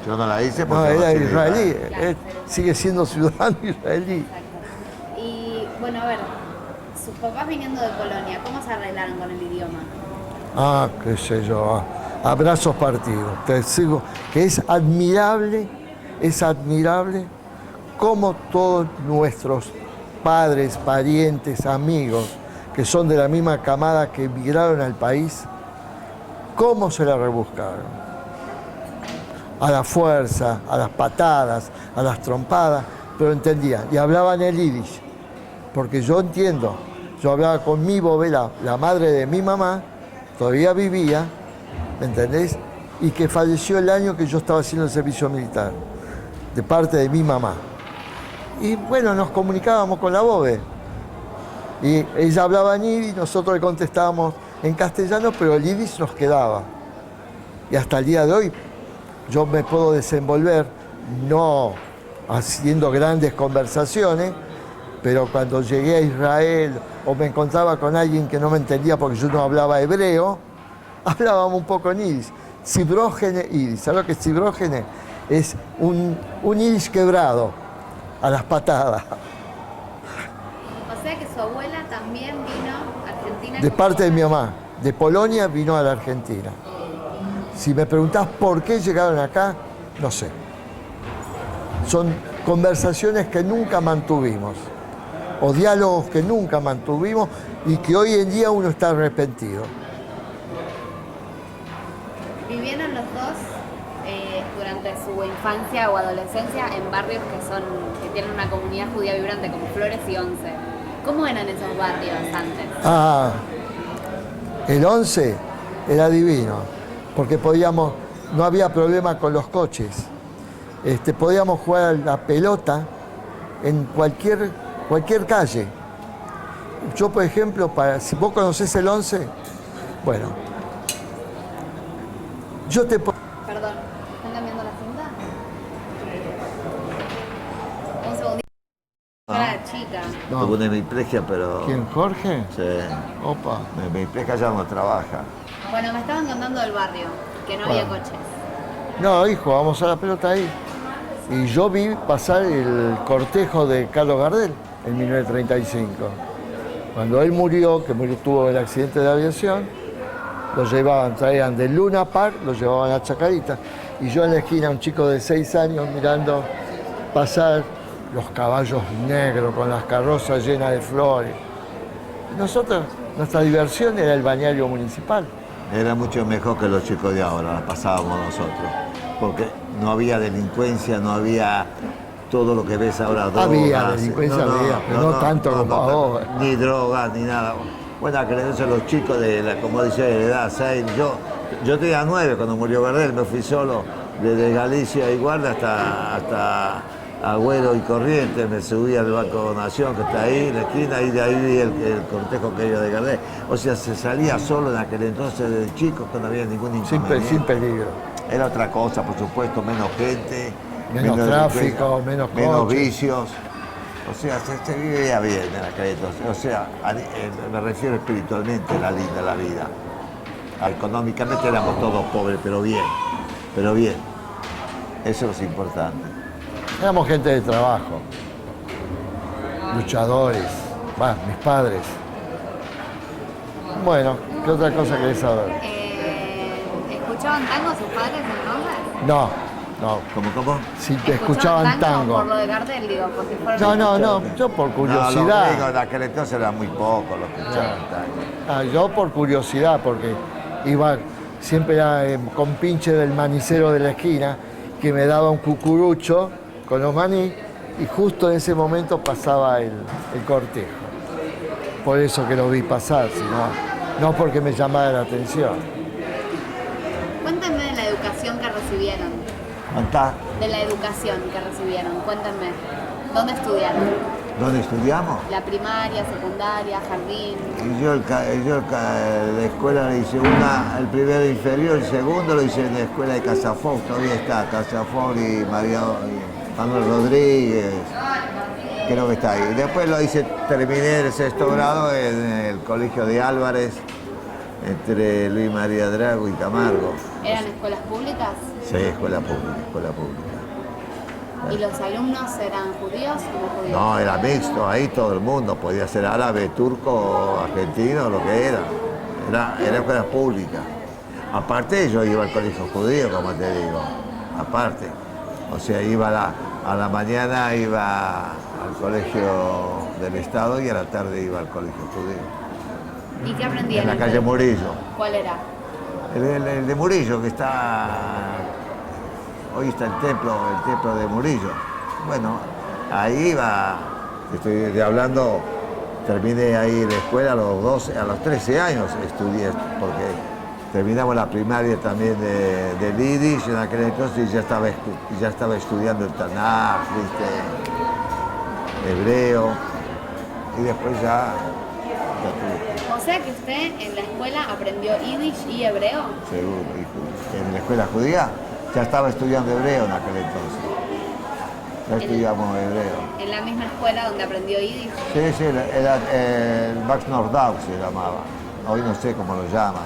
Yo no la hice
No,
porque
era
no sirve.
israelí.
Claro.
Él sigue siendo ciudadano israelí.
Exacto. Y bueno, a ver, sus papás viniendo de Polonia, ¿cómo se arreglaron con el idioma?
Ah, qué sé yo, abrazos partidos. Te digo que es admirable cómo todos nuestros padres, parientes, amigos, que son de la misma camada que emigraron al país, cómo se la rebuscaron. A la fuerza, a las patadas, a las trompadas, pero entendían. Y hablaban el yiddish, porque yo entiendo. Yo hablaba con mi bobela, la madre de mi mamá, todavía vivía, ¿me entendés? Y que falleció el año que yo estaba haciendo el servicio militar, de parte de mi mamá. Y bueno, nos comunicábamos con la bobe. Y ella hablaba en yiddish, nosotros le contestábamos en castellano, pero el yiddish nos quedaba. Y hasta el día de hoy yo me puedo desenvolver, no haciendo grandes conversaciones, pero cuando llegué a Israel o me encontraba con alguien que no me entendía porque yo no hablaba hebreo, hablábamos un poco en yiddish. Cibrógene yiddish. ¿Sabes lo que es cibrógene? Es un yiddish quebrado, a las patadas.
O sea que su abuela también vino a Argentina.
De
como
parte de mi
joven.
mamá, de Polonia vino a la Argentina. Si me preguntás por qué llegaron acá, no sé. Son conversaciones que nunca mantuvimos, o diálogos que nunca mantuvimos y que hoy en día uno está arrepentido.
¿Vivieron los dos durante su infancia o adolescencia en barrios que tienen una comunidad judía vibrante como Flores y Once? ¿Cómo eran esos barrios antes?
Ah, el 11 era divino, porque no había problema con los coches. Podíamos jugar a la pelota en cualquier calle. Yo, por ejemplo, si vos conocés el 11, bueno, yo te puedo...
Perdón, ¿están cambiando la cinta? Un segundito. Yo era chica.
Tuve una hemiplegia, pero...
¿Quién, Jorge?
Sí.
Opa.
Mi hemiplegia ya no trabaja.
Bueno, me estaban contando del barrio, que no había coches.
No, hijo, vamos a la pelota ahí. Y yo vi pasar el cortejo de Carlos Gardel en 1935. Cuando él murió, tuvo el accidente de aviación, lo traían de Luna Park, lo llevaban a Chacarita. Y yo en la esquina, un chico de 6 años, mirando pasar los caballos negros con las carrozas llenas de flores. Nuestra diversión era el balneario municipal.
Era mucho mejor que los chicos de ahora, la pasábamos nosotros. Porque no había delincuencia, no había todo lo que ves ahora.
Había
drogas,
delincuencia, pero no tanto como ahora.
Ni drogas, ni nada. Buena creencia los chicos como decía, de edad 6. Yo tenía 9 cuando murió Gardel, me fui solo desde Galicia y Guardia hasta Agüero y Corrientes, me subí al Banco Nación que está ahí en la esquina y de ahí vi el cortejo que iba de Gardel. O sea, se salía solo en aquel entonces de chicos que no había ningún inconveniente.
Sin peligro.
Era otra cosa, por supuesto, menos gente,
Menos tráfico, menos
menos
coches.
vicios. O sea, se vivía bien en aquel entonces. O sea, me refiero espiritualmente, era linda la vida. Económicamente éramos todos pobres, pero bien. Eso es importante.
Éramos gente de trabajo, luchadores, mis padres. Bueno, ¿qué otra cosa querés saber?
¿Escuchaban tango sus padres entonces?
No.
¿Cómo?
Si te escuchaban tango.
Por lo de Gardel, digo, porque fueron...
No, yo por
No,
curiosidad.
los en aquel entonces era muy poco los que escuchaban tango.
Yo por curiosidad, porque iba siempre con pinche del manicero de la esquina, que me daba un cucurucho con los maní, y justo en ese momento pasaba el cortejo. Por eso que lo vi pasar, no porque me llamara la atención.
Cuéntenme de la educación que recibieron.
¿Contá?
De la educación que recibieron, cuéntenme. ¿Dónde estudiaron?
¿Dónde estudiamos?
La primaria, secundaria, jardín.
Y yo la escuela le hice el primero inferior, el segundo lo hice en la escuela de Casafón, todavía está, Casafón y Manuel Rodríguez, creo que está ahí. Después terminé el sexto grado en el colegio de Álvarez, entre Luis María Drago y Camargo.
¿Eran escuelas públicas?
Sí, escuela pública.
¿Y los alumnos eran judíos o no judíos?
No, era mixto, ahí todo el mundo, podía ser árabe, turco, argentino, lo que era. Era escuela pública. Aparte yo iba al colegio judío, como te digo, aparte. O sea, a la mañana iba al colegio del Estado y a la tarde iba al colegio judío.
¿Y qué aprendieron?
En la calle Murillo.
¿Cuál era?
El de Murillo, que está... Hoy está el templo de Murillo. Bueno, ahí iba, estoy hablando, terminé ahí la escuela a los 13 años estudié, porque terminamos la primaria también de Yiddish, en aquel entonces ya estaba estudiando el Tanaj, ¿viste? Hebreo, y después ya tuve.
O sea que usted en la escuela aprendió Yiddish y hebreo.
Seguro, en la escuela judía ya estaba estudiando hebreo en aquel entonces. Ya estudiamos hebreo.
¿En la misma escuela donde aprendió Yiddish?
Sí, era el Max Nordau se llamaba. Hoy no sé cómo lo llaman,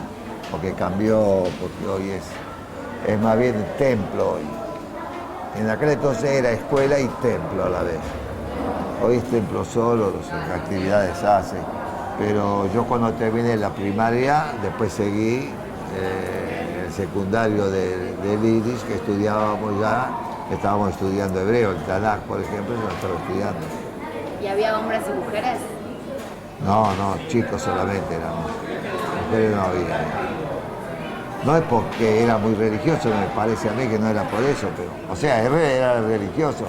porque cambió, porque hoy es más bien templo hoy. En aquel entonces era escuela y templo a la vez. Hoy es templo solo, las actividades hace. Pero yo cuando terminé la primaria, después seguí el secundario del Yiddish, que estudiábamos ya, estábamos estudiando hebreo, el Tanaj, por ejemplo, yo lo estaba estudiando.
¿Y había hombres y mujeres?
No, chicos solamente éramos. Mujeres no había. No es porque era muy religioso, me parece a mí que no era por eso, pero, o sea, era religioso,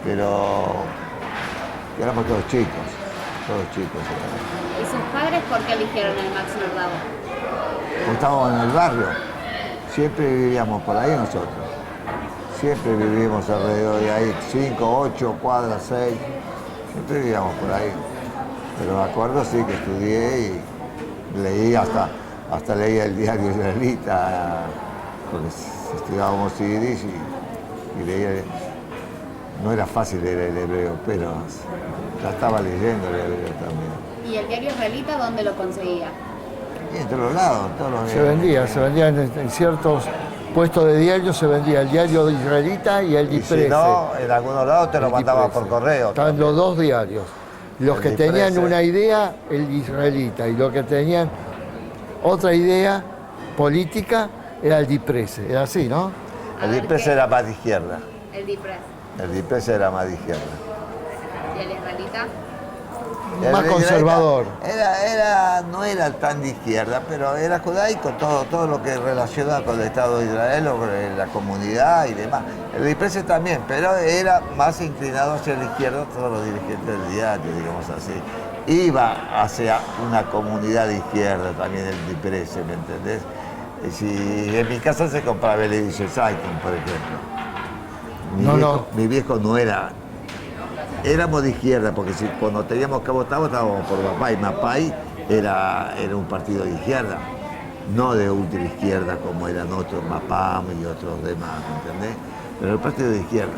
pero éramos todos chicos.
¿Y sus padres por qué eligieron el Max Nordau?
Porque estábamos en el barrio, siempre vivíamos por ahí nosotros. Siempre vivimos alrededor de ahí, 5, 8 cuadras, 6, siempre vivíamos por ahí. Pero me acuerdo sí que estudié y leí hasta leía el diario israelita, porque estudiábamos Yiddish y leía. No era fácil leer el hebreo, pero ya estaba leyendo el hebreo también.
¿Y el diario israelita dónde lo conseguía?
Y en todos lados, todos los
Se vendía en ciertos puestos de diario, se vendía el diario israelita y el
Y
Diprese.
si no, en algunos lados te lo mandaba por correo.
Estaban
también.
los dos diarios. Los
El
que tenían
Diprese.
una idea, el israelita, y los que tenían otra idea política, era el Diprese. Era así, ¿no?
El Diprese era más de izquierda.
El Dipres.
El Diprese era más de izquierda.
¿Y el israelita?
Más
El
conservador.
No era tan de izquierda, pero era judaico, todo lo que relaciona con el Estado de Israel o con la comunidad y demás. El Diprese también, pero era más inclinado hacia la izquierda, todos los dirigentes del diario, digamos así. Iba hacia una comunidad de izquierda también el Diprese, ¿me entendés? Si en mi casa se compraba el Edition Zeitung, por ejemplo. Mi viejo no era. Éramos de izquierda, porque cuando teníamos que votar, votábamos por Mapay. Mapay era un partido de izquierda, no de ultra izquierda como eran otros, Mapam y otros demás, ¿entendés? Pero el partido de izquierda.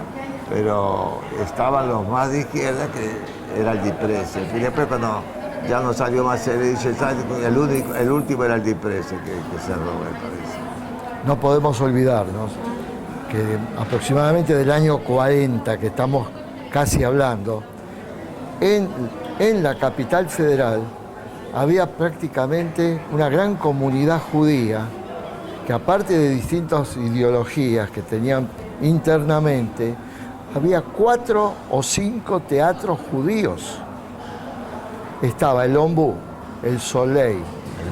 Pero estaban los más de izquierda, que era el Diprese. Y después cuando ya no salió más el Edition Zeitung, el último era el Diprese que cerró, me parece.
No podemos olvidarnos que aproximadamente del año 40, que estamos casi hablando, en la capital federal había prácticamente una gran comunidad judía que, aparte de distintas ideologías que tenían internamente, había 4 o 5 teatros judíos. Estaba el Ombú, el Soleil,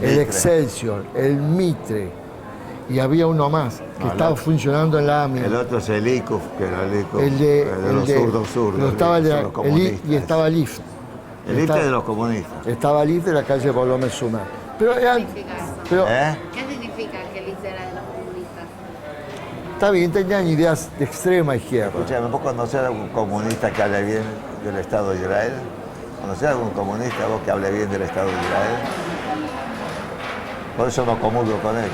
el Excelsior, el Mitre, y había uno más que estaba funcionando en la AMI.
El otro es el ICUF, que era el ICUF
de
los zurdos.
Y estaba el IF.
El IF de los comunistas.
Estaba el IF de la calle Bartolomé Sumer. Pero
¿Qué
eran,
significa eso?
pero,
¿Qué significa que el ICE era de los comunistas?
está bien, tenían ideas de extrema izquierda.
Escúchame, ¿vos conocés a algún comunista que hable bien del Estado de Israel? ¿Conocés a algún comunista vos que hable bien del Estado de Israel? Por eso no comulgo con ellos.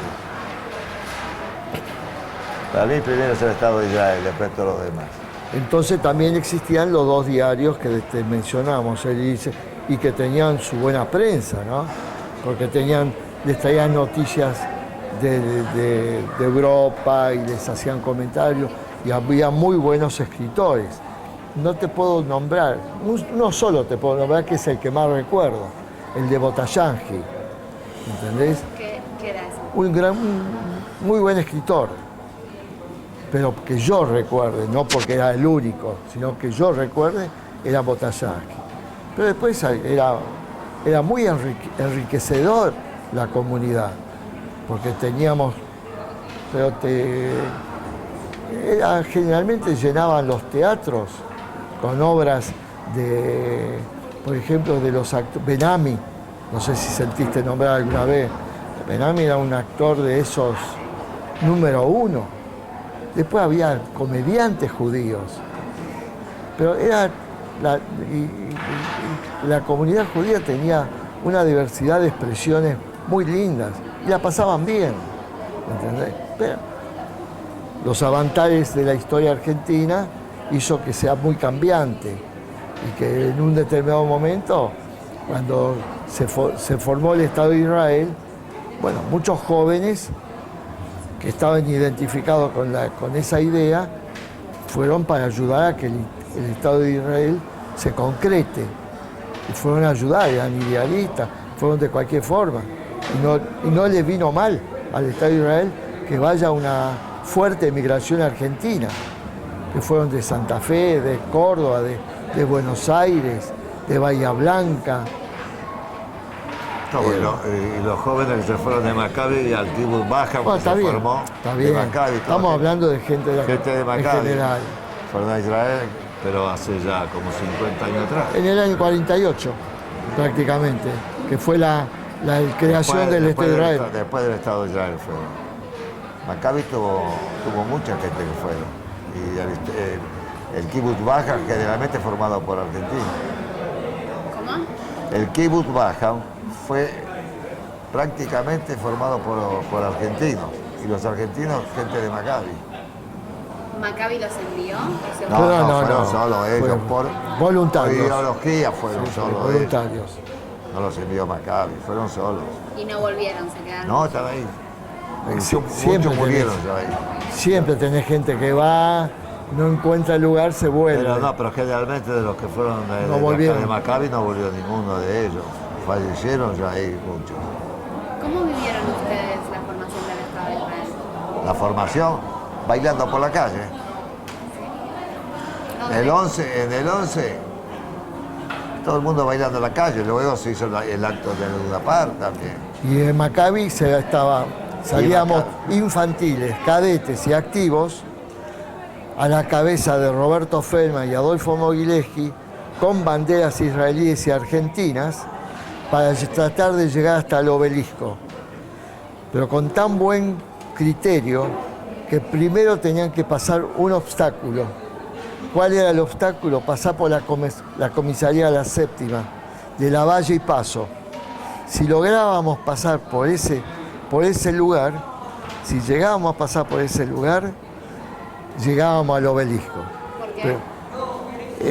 Para mí primero es el Estado de Israel, después todo lo demás.
Entonces también existían los 2 diarios que te mencionamos, él dice, y que tenían su buena prensa, ¿no? Porque les traían noticias de Europa y les hacían comentarios, y había muy buenos escritores. No te puedo nombrar, uno solo te puedo nombrar, que es el que más recuerdo, el de Botayanji, ¿entendés?
¿Qué era eso?
Un muy buen escritor, pero que yo recuerde, no porque era el único, sino que yo recuerde, era Botayanji. Pero después era muy enriquecedor la comunidad, porque teníamos, generalmente llenaban los teatros con obras de, por ejemplo, de los actores, Benami, no sé si sentiste nombrar alguna vez, Benami era un actor de esos número 1. Después había comediantes judíos, pero la comunidad judía tenía una diversidad de expresiones muy lindas y la pasaban bien, ¿entendés? Pero los avatares de la historia argentina hizo que sea muy cambiante y que en un determinado momento, cuando se formó el Estado de Israel, bueno, muchos jóvenes que estaban identificados con esa idea fueron para ayudar a que el Estado de Israel se concrete. Y fueron a ayudar, eran idealistas, fueron de cualquier forma. Y no les vino mal al Estado de Israel que vaya una fuerte migración argentina, que fueron de Santa Fe, de Córdoba, de Buenos Aires, de Bahía Blanca.
Y los jóvenes que se fueron de Maccabi y al Kibbutz Baja,
Bueno,
se formó
está
de
bien.
Maccabi.
Estamos hablando de gente
de Maccabi.
en general.
Fueron a Israel, pero hace ya como 50 años atrás.
En el año 48, prácticamente, que fue la creación del Estado de Israel.
Después del Estado de Israel fueron. Maccabi tuvo mucha gente que fueron. Y el Kibbutz Baja, generalmente formado por argentinos.
¿Cómo?
El Kibbutz Baja fue prácticamente formado por argentinos. Y los argentinos, gente de Maccabi.
¿Maccabi los envió?
No, fueron solo ellos, por
voluntarios.
ideología fueron solo
voluntarios.
ellos. No los envió Maccabi, fueron solos.
Y no volvieron, se quedaron.
No, están ahí.
Siempre
Muchos murieron ya ahí.
Siempre tenés gente que va, no encuentra lugar, se vuelve.
Pero generalmente de los que fueron de Maccabi no volvió ninguno de ellos. Fallecieron ya ahí muchos.
¿Cómo vivieron ustedes la formación del Estado de Israel?
La formación, bailando por la calle.
¿Dónde?
En el 11, todo el mundo bailando en la calle. Luego se hizo el acto de Luna Park también.
Y en Maccabi salíamos infantiles, cadetes y activos a la cabeza de Roberto Feldman y Adolfo Mogileski con banderas israelíes y argentinas para tratar de llegar hasta el obelisco. Pero con tan buen criterio que primero tenían que pasar un obstáculo. ¿Cuál era el obstáculo? Pasar por la comisaría de la séptima, de Lavalle y Paso. Si lográbamos pasar por ese lugar, si llegábamos a pasar por ese lugar, llegábamos al obelisco.
¿Por qué?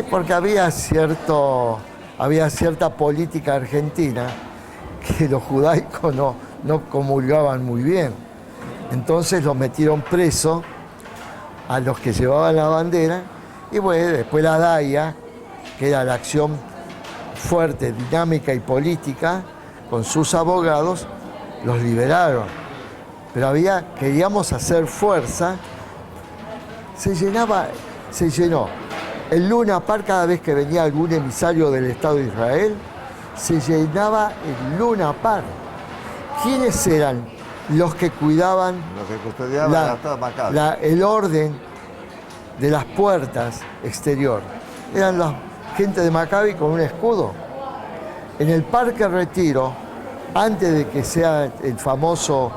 Porque había cierta política argentina que los judaicos no comulgaban muy bien. Entonces los metieron preso a los que llevaban la bandera y bueno, después la DAIA, que era la acción fuerte, dinámica y política, con sus abogados, los liberaron. Pero queríamos hacer fuerza se llenó. El Luna Park, cada vez que venía algún emisario del Estado de Israel, se llenaba el Luna Park. ¿Quiénes eran los que cuidaban
Lo que custodiaba era todo Maccabi.
el orden de las puertas exterior? Eran la gente de Maccabi con un escudo. En el Parque Retiro, antes de que sea el famoso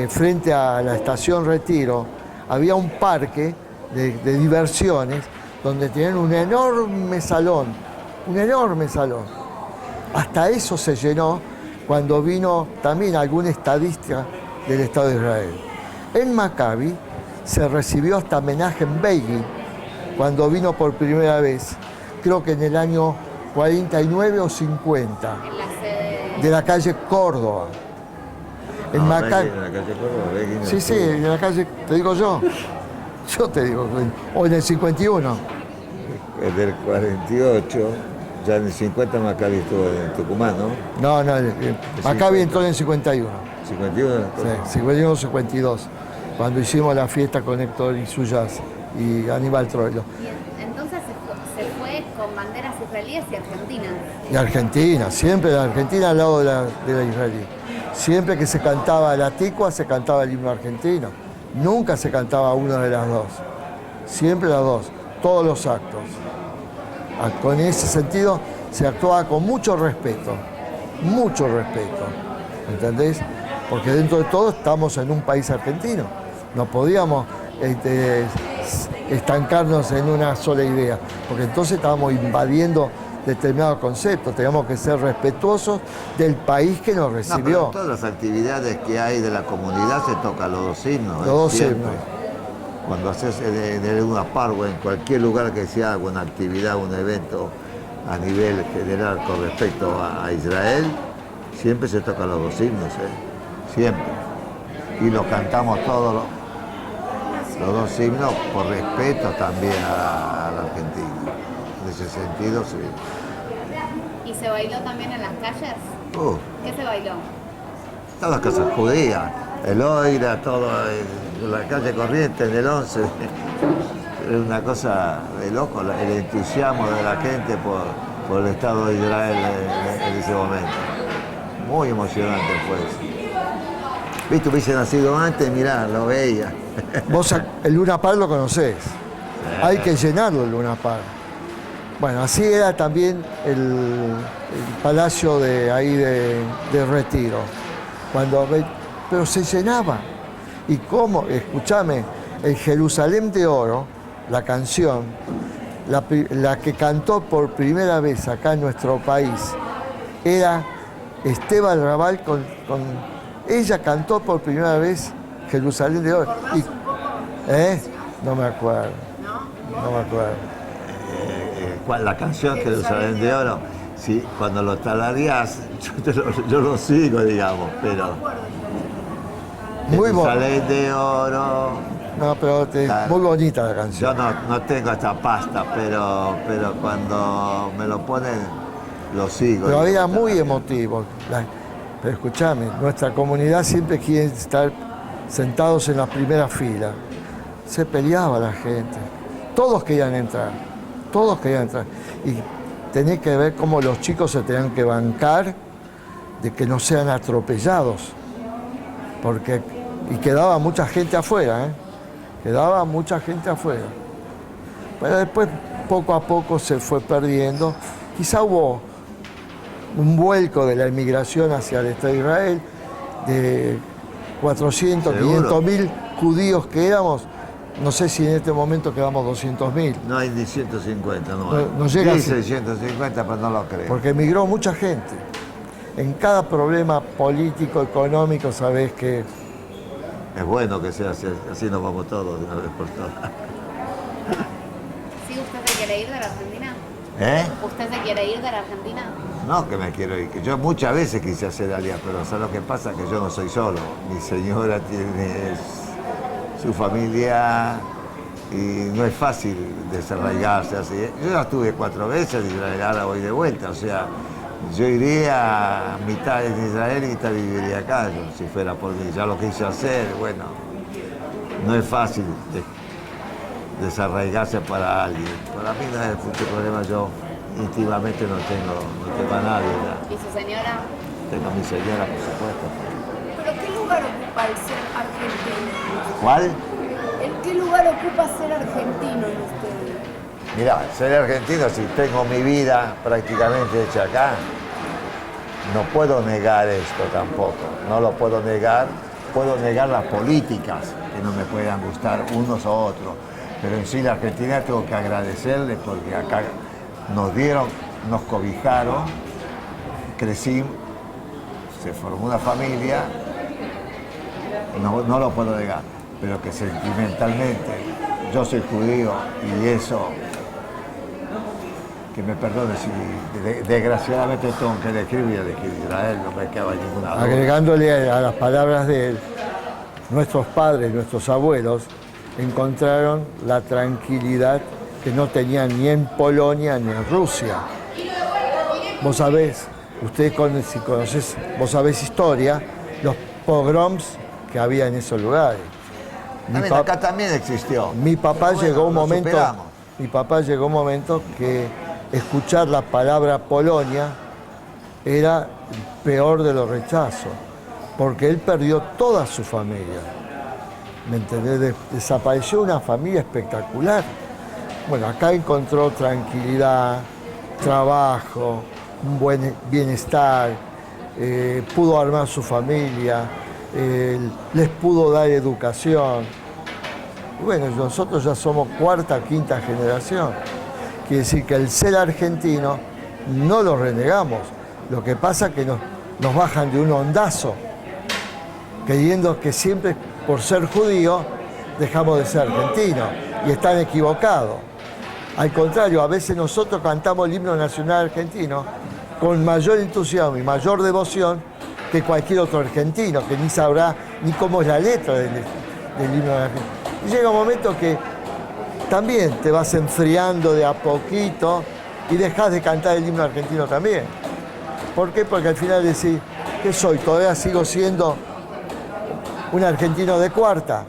frente a la estación Retiro, había un parque de diversiones donde tenían un enorme salón. Hasta eso se llenó cuando vino también algún estadista del Estado de Israel. En Maccabi se recibió hasta Menachem Begin cuando vino por primera vez, creo que en el año 49 o 50,
En la sede
de la calle Córdoba. En Maccabi.
En la calle Córdoba, Begin
Sí,
estuvo.
en la calle, te digo yo. Yo te digo, o en el 51.
Del 48, ya en el 50 Maccabi estuvo en Tucumán, ¿no?
No, Maccabi entró en el 51.
51.
Sí, 51 o 52, cuando hicimos la fiesta con Héctor Isuyas y Aníbal Troilo.
y entonces se fue con banderas israelíes y argentinas.
Y Argentina, siempre la Argentina al lado de la israelí. Siempre que se cantaba la ticua, se cantaba el himno argentino. Nunca se cantaba una de las dos. Siempre las dos, todos los actos. Con ese sentido se actuaba con mucho respeto, ¿entendés? Porque dentro de todo estamos en un país argentino. No podíamos estancarnos en una sola idea, porque entonces estábamos invadiendo determinados conceptos. Teníamos que ser respetuosos del país que nos
No,
recibió.
pero en todas las actividades que hay de la comunidad se tocan los dos himnos.
Los dos
siempre.
himnos.
Cuando haces en el Luna Park o en cualquier lugar que se haga una actividad, un evento a nivel general con respecto a Israel, siempre se tocan los dos himnos, siempre. Y lo cantamos todos los dos himnos por respeto también a la Argentina. En ese sentido, sí.
¿Y se bailó también en las calles? ¿Qué se bailó?
Todas las casas judías, el Oira, todo, la calle Corrientes, en el 11. Es una cosa de loco, el entusiasmo de la gente por el Estado de Israel en ese momento. Muy emocionante fue eso. Viste, hubiese nacido antes, mirá, lo veía.
Vos el Luna Park lo conocés. Hay que llenarlo el Luna Park. Bueno, así era también el palacio de ahí de Retiro. Pero se llenaba. ¿Y cómo? Escúchame, el Jerusalén de Oro, la canción, la que cantó por primera vez acá en nuestro país, era Esteban Raval ella cantó por primera vez Jerusalén de Oro. No me acuerdo. No me acuerdo.
La canción Jerusalén de Oro, sí, cuando lo tarareás, yo lo sigo, digamos, pero...
Muy
Jerusalén de Oro...
No, pero muy bonita la
Yo
canción.
no tengo esta pasta, pero cuando me lo ponen, lo sigo.
Pero era muy emotivo. Pero escúchame, nuestra comunidad siempre quiere estar sentados en la primera fila. Se peleaba la gente. Todos querían entrar. Y tenés que ver cómo los chicos se tenían que bancar de que no sean atropellados. Y quedaba mucha gente afuera, Quedaba mucha gente afuera. Pero después, poco a poco, se fue perdiendo. Quizá hubo un vuelco de la inmigración hacia el Estado de Israel, de 400,
¿Seguro?
500 mil judíos que éramos. No sé si en este momento quedamos 200.000.
No hay ni 150, no hay.
No llega
Dice
así.
150, pero no lo creo.
Porque emigró mucha gente. En cada problema político, económico, sabés que...
Es bueno que sea así nos vamos todos de una vez por todas.
¿Sí usted se quiere ir de la Argentina?
¿Eh?
¿Usted se quiere ir de la Argentina?
No, que me quiero ir. Que yo muchas veces quise hacer alianza, pero ¿sabes lo que pasa? Que yo no soy solo. Mi señora tiene su familia y no es fácil desarraigarse así. Yo ya estuve 4 veces en Israel, ahora voy de vuelta. O sea, yo iría mitad en Israel y mitad viviría acá, si fuera por mí. Ya lo quise hacer, bueno, no es fácil desarraigarse para alguien. Para mí no es mucho problema, yo íntimamente no tengo a nadie ya.
¿Y su señora?
Tengo a mi señora, por supuesto.
¿Pero qué lugar ocupa el ser argentino?
¿Cuál?
¿En qué lugar ocupa ser argentino en ustedes?
Mirá, ser argentino, si tengo mi vida prácticamente hecha acá, no puedo negar esto tampoco, no lo puedo negar. Puedo negar las políticas que no me puedan gustar unos o otros, pero en sí la Argentina tengo que agradecerle porque acá nos dieron, nos cobijaron, crecimos, se formó una familia, no lo puedo negar, pero que sentimentalmente yo soy judío y eso, que me perdone si desgraciadamente tengo que elegir, voy a elegir Israel, no me queda ninguna duda.
Agregándole a las palabras de él, nuestros padres, nuestros abuelos, encontraron la tranquilidad que no tenían ni en Polonia ni en Rusia. Vos sabés, si conocés, vos sabés historia, los pogroms que había en esos lugares.
Acá también existió.
Mi papá llegó un momento.
Superamos.
Mi papá llegó un momento que escuchar la palabra Polonia era el peor de los rechazos, porque él perdió toda su familia. ¿Me entendés? Desapareció una familia espectacular. Bueno, acá encontró tranquilidad, trabajo, un buen bienestar, pudo armar su familia, les pudo dar educación. Bueno, nosotros ya somos cuarta, quinta generación. Quiere decir que el ser argentino no lo renegamos. Lo que pasa es que nos bajan de un ondazo, creyendo que siempre por ser judío dejamos de ser argentinos. Y están equivocados. Al contrario, a veces nosotros cantamos el himno nacional argentino con mayor entusiasmo y mayor devoción que cualquier otro argentino, que ni sabrá ni cómo es la letra del himno argentino. Y llega un momento que también te vas enfriando de a poquito y dejas de cantar el himno argentino también. ¿Por qué? Porque al final decís, ¿qué soy? Todavía sigo siendo un argentino de cuarta,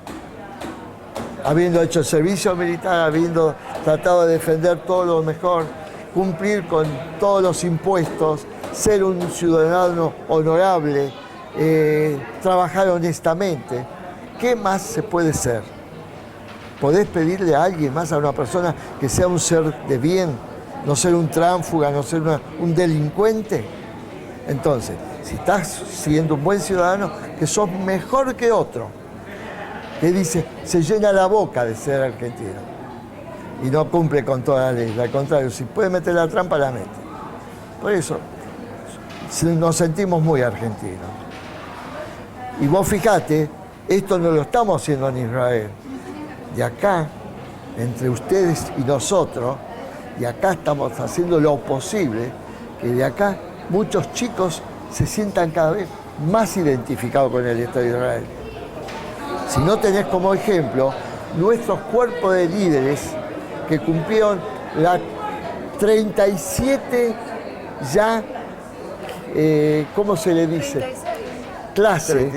habiendo hecho el servicio militar, habiendo tratado de defender todo lo mejor, cumplir con todos los impuestos, ser un ciudadano honorable, trabajar honestamente. ¿Qué más se puede ser? ¿Podés pedirle a alguien más, a una persona, que sea un ser de bien, no ser un tránsfuga, no ser un delincuente? Entonces, si estás siendo un buen ciudadano, que sos mejor que otro, que dice, se llena la boca de ser argentino y no cumple con toda la ley. Al contrario, si puede meter la trampa, la mete. Por eso, nos sentimos muy argentinos. Y vos fijate, esto no lo estamos haciendo en Israel. De acá, entre ustedes y nosotros, y acá estamos haciendo lo posible, que de acá muchos chicos se sientan cada vez más identificados con el Estado de Israel. Si no tenés como ejemplo nuestros cuerpos de líderes que cumplieron la 37 ya, ¿cómo se le dice? Clase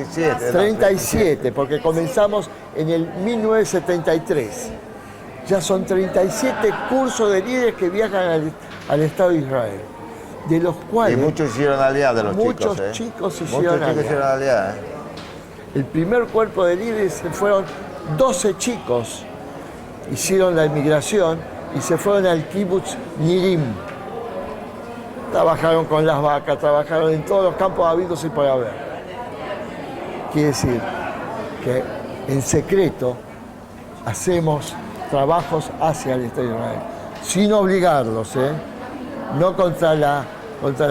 37, porque comenzamos en el 1973. Ya son 37 cursos de líderes que viajan al Estado de Israel, de los cuales...
Y muchos hicieron alianza de los chicos.
Muchos chicos hicieron
Muchos chicos hicieron alianza.
El primer cuerpo de líderes fueron 12 chicos, hicieron la inmigración y se fueron al kibbutz Nirim. Trabajaron con las vacas, trabajaron en todos los campos habidos y por haber. Quiere decir que en secreto hacemos trabajos hacia el Estado de Israel, sin obligarlos, no contra la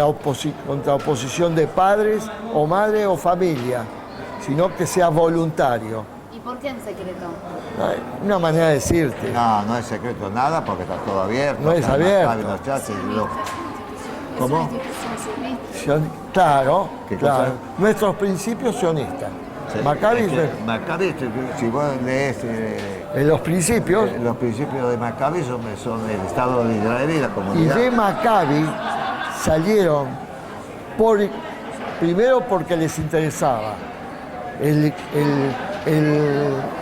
oposición de padres o madre o familia, sino que sea voluntario.
¿Y por qué en secreto?
Una manera de decirte.
No es secreto nada porque está todo abierto.
No es abierto.
¿Cómo?
Claro,
¿Qué
claro.
cosa?
Nuestros principios sionistas. Maccabi,
Maccabi, si vos lees
en los principios,
los principios de Maccabi son el Estado de Israel y la
y
comunidad.
de Maccabi salieron primero porque les interesaba el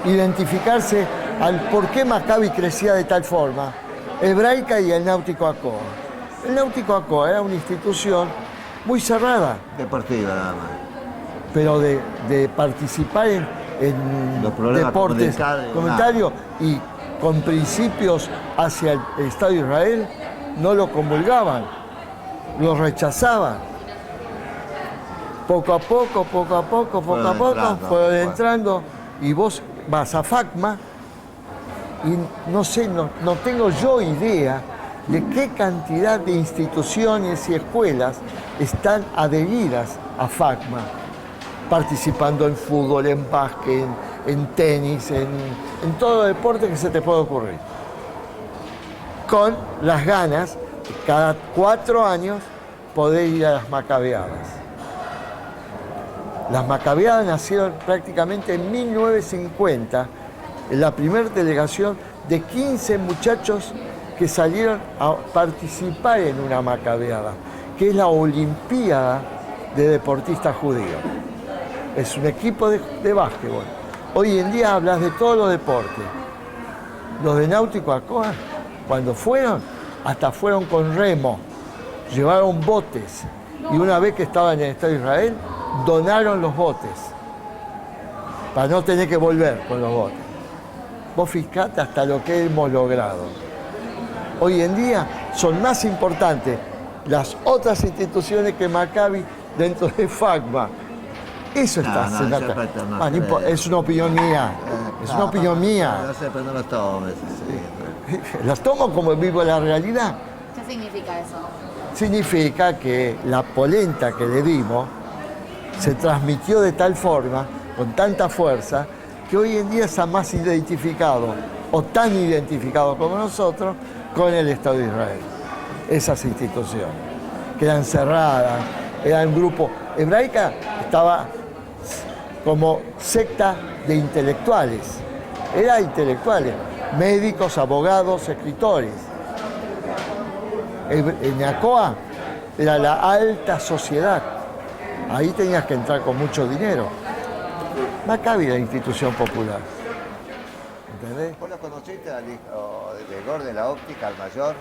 identificarse al por qué Maccabi crecía de tal forma, Hebraica y el Náutico Acoa. El Náutico Acoa era una institución muy cerrada,
Deportiva nada más.
pero de participar en
Los problemas
deportes comunitarios y con principios hacia el Estado de Israel, no lo comulgaban, lo rechazaban. Poco a poco fueron entrando, y vos vas a FACMA y no sé, no tengo yo idea de qué cantidad de instituciones y escuelas están adheridas a FACMA, participando en fútbol, en básquet, en tenis, en todo deporte que se te pueda ocurrir. Con las ganas de cada 4 años poder ir a las Macabeadas. Las Macabeadas nacieron prácticamente en 1950, en la primera delegación de 15 muchachos que salieron a participar en una Macabeada, que es la Olimpiada de Deportistas Judíos. Es un equipo de básquetbol. Hoy en día hablas de todos los deportes. Los de Náutico Acoa, cuando fueron, hasta fueron con remo, llevaron botes, y una vez que estaban en el Estado de Israel, donaron los botes, para no tener que volver con los botes. Vos fijate hasta lo que hemos logrado. Hoy en día son más importantes las otras instituciones que Maccabi dentro de FACMA. Eso está. Es una opinión mía. Es una opinión mía.
No sé, pero no lo tomes.
Las tomo como vivo la realidad.
¿Qué significa eso?
Significa que la polenta que le dimos se transmitió de tal forma, con tanta fuerza, que hoy en día está más identificado, o tan identificado como nosotros, con el Estado de Israel. Esas instituciones, que eran cerradas, eran grupos. Hebraica estaba como secta de intelectuales. Era intelectuales, médicos, abogados, escritores. En Acoa era la alta sociedad. Ahí tenías que entrar con mucho dinero. Maccabi era institución popular. ¿Entendés?
¿Vos lo conociste al hijo de Gordon, la óptica, al mayor,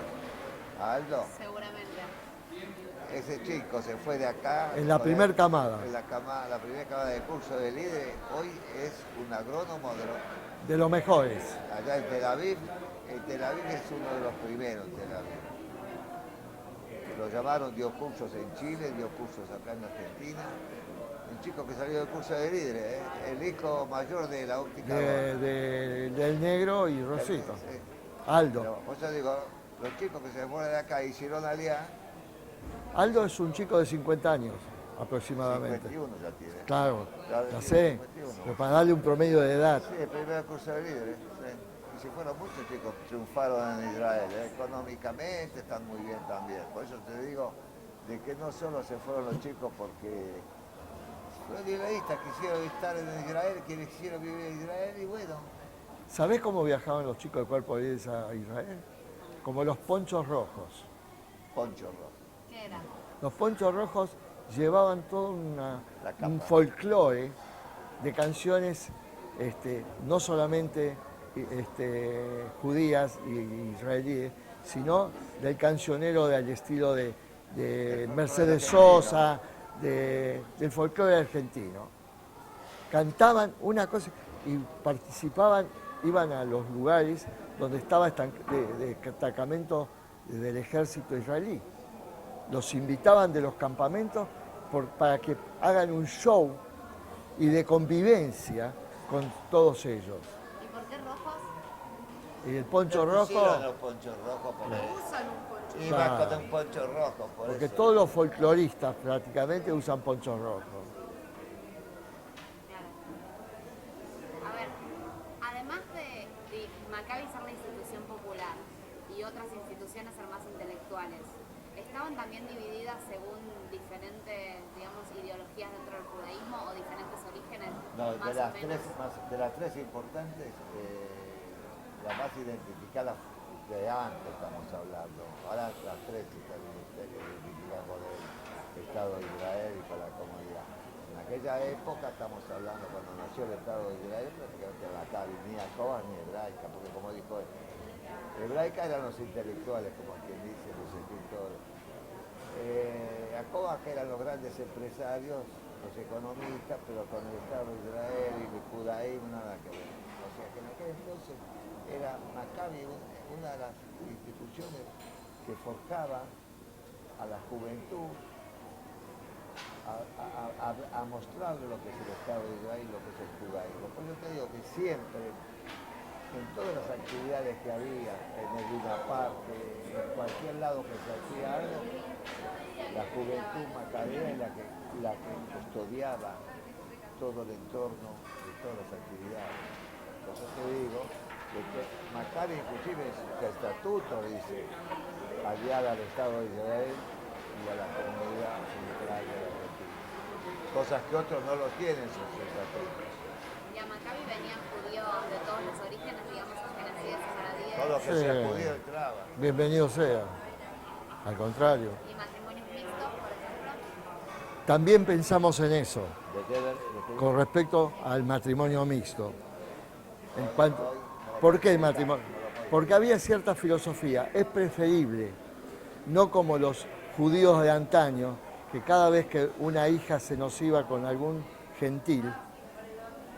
a Aldo?
Seguramente.
Ese chico se fue de acá.
En la primer camada.
En la primera camada de curso de líderes. Hoy es un agrónomo
de los mejores.
Allá en Tel Aviv. En Tel Aviv es uno de los primeros en Tel Aviv. Lo llamaron, dio cursos en Chile, dio cursos acá en Argentina. Un chico que salió del curso de líderes, el hijo mayor de la óptica.
Del negro y Rosito. Sí. Aldo.
Pero, por eso digo, los chicos que se fueron de acá hicieron alianza.
Aldo es un chico de 50 años aproximadamente.
51 ya tiene.
Claro, ya sé, pero para darle un promedio de edad.
Sí, el primer curso de líderes. Sí. Y si fueron muchos chicos que triunfaron en Israel, económicamente están muy bien también. Por eso te digo de que no solo se fueron los chicos porque los israelitas quisieron estar en Israel, que quisieron vivir en Israel y bueno.
¿Sabés cómo viajaban los chicos de Cuerpo 10 a Israel? Como los ponchos rojos.
Ponchos rojos.
¿Qué era?
Los ponchos rojos llevaban todo un folclore de canciones, no solamente judías y israelíes, sino del cancionero del estilo de Mercedes Sosa, del folclore argentino. Cantaban una cosa y participaban, iban a los lugares donde estaba destacamento del ejército israelí. Los invitaban de los campamentos para que hagan un show y de convivencia con todos ellos.
¿Y por qué rojos?
Y el poncho rojo.
Los ponchos rojos por eso.
Usan un poncho.
Y más con un poncho rojo, por
Porque
eso.
todos los folcloristas prácticamente usan ponchos rojos.
Claro. A ver, además de Maccabi ser la institución popular y otras instituciones ser más intelectuales, ¿estaban también divididas según diferentes, digamos, ideologías dentro del judaísmo o diferentes orígenes?
No,
más
de
o menos?
de las tres importantes, la más identificada de antes estamos hablando. Ahora las tres están identificadas con el Estado de Israel y con la comunidad. En aquel aquella época, estamos hablando cuando nació el Estado de Israel, prácticamente acá ni Jacoba ni hebraica, porque como dijo él, hebraica eran los intelectuales, como quien dice, los escritores. Jacoba que eran los grandes empresarios, los economistas, pero con el Estado de Israel y el judaísmo nada que ver. O sea que en aquel entonces era Maccabi una de las instituciones que forjaba a la juventud a mostrarle lo que es el Estado de Israel y lo que es el judaísmo. Por eso te digo que siempre, en todas las actividades que había, en el Luna Park, en cualquier lado que se hacía algo, la juventud macabea es la que custodiaba todo el entorno de todas las actividades. Por eso te digo que Maccabi inclusive en su estatuto dice aliar al Estado de Israel y a la comunidad central de la Argentina. Cosas que otros no lo tienen en sus estatutos.
Y a Maccabi venían judíos de todos los orígenes, digamos, askenazíes, sefaradíes.
Todo lo que
Sí.
sea judío entraba.
Bienvenido sea. Al contrario.
Y matrimonios mixtos, por ejemplo.
También pensamos en eso,
¿De qué?
con respecto al matrimonio mixto. ¿Por qué el matrimonio? Porque había cierta filosofía. Es preferible, no como los judíos de antaño, que cada vez que una hija se nos iba con algún gentil,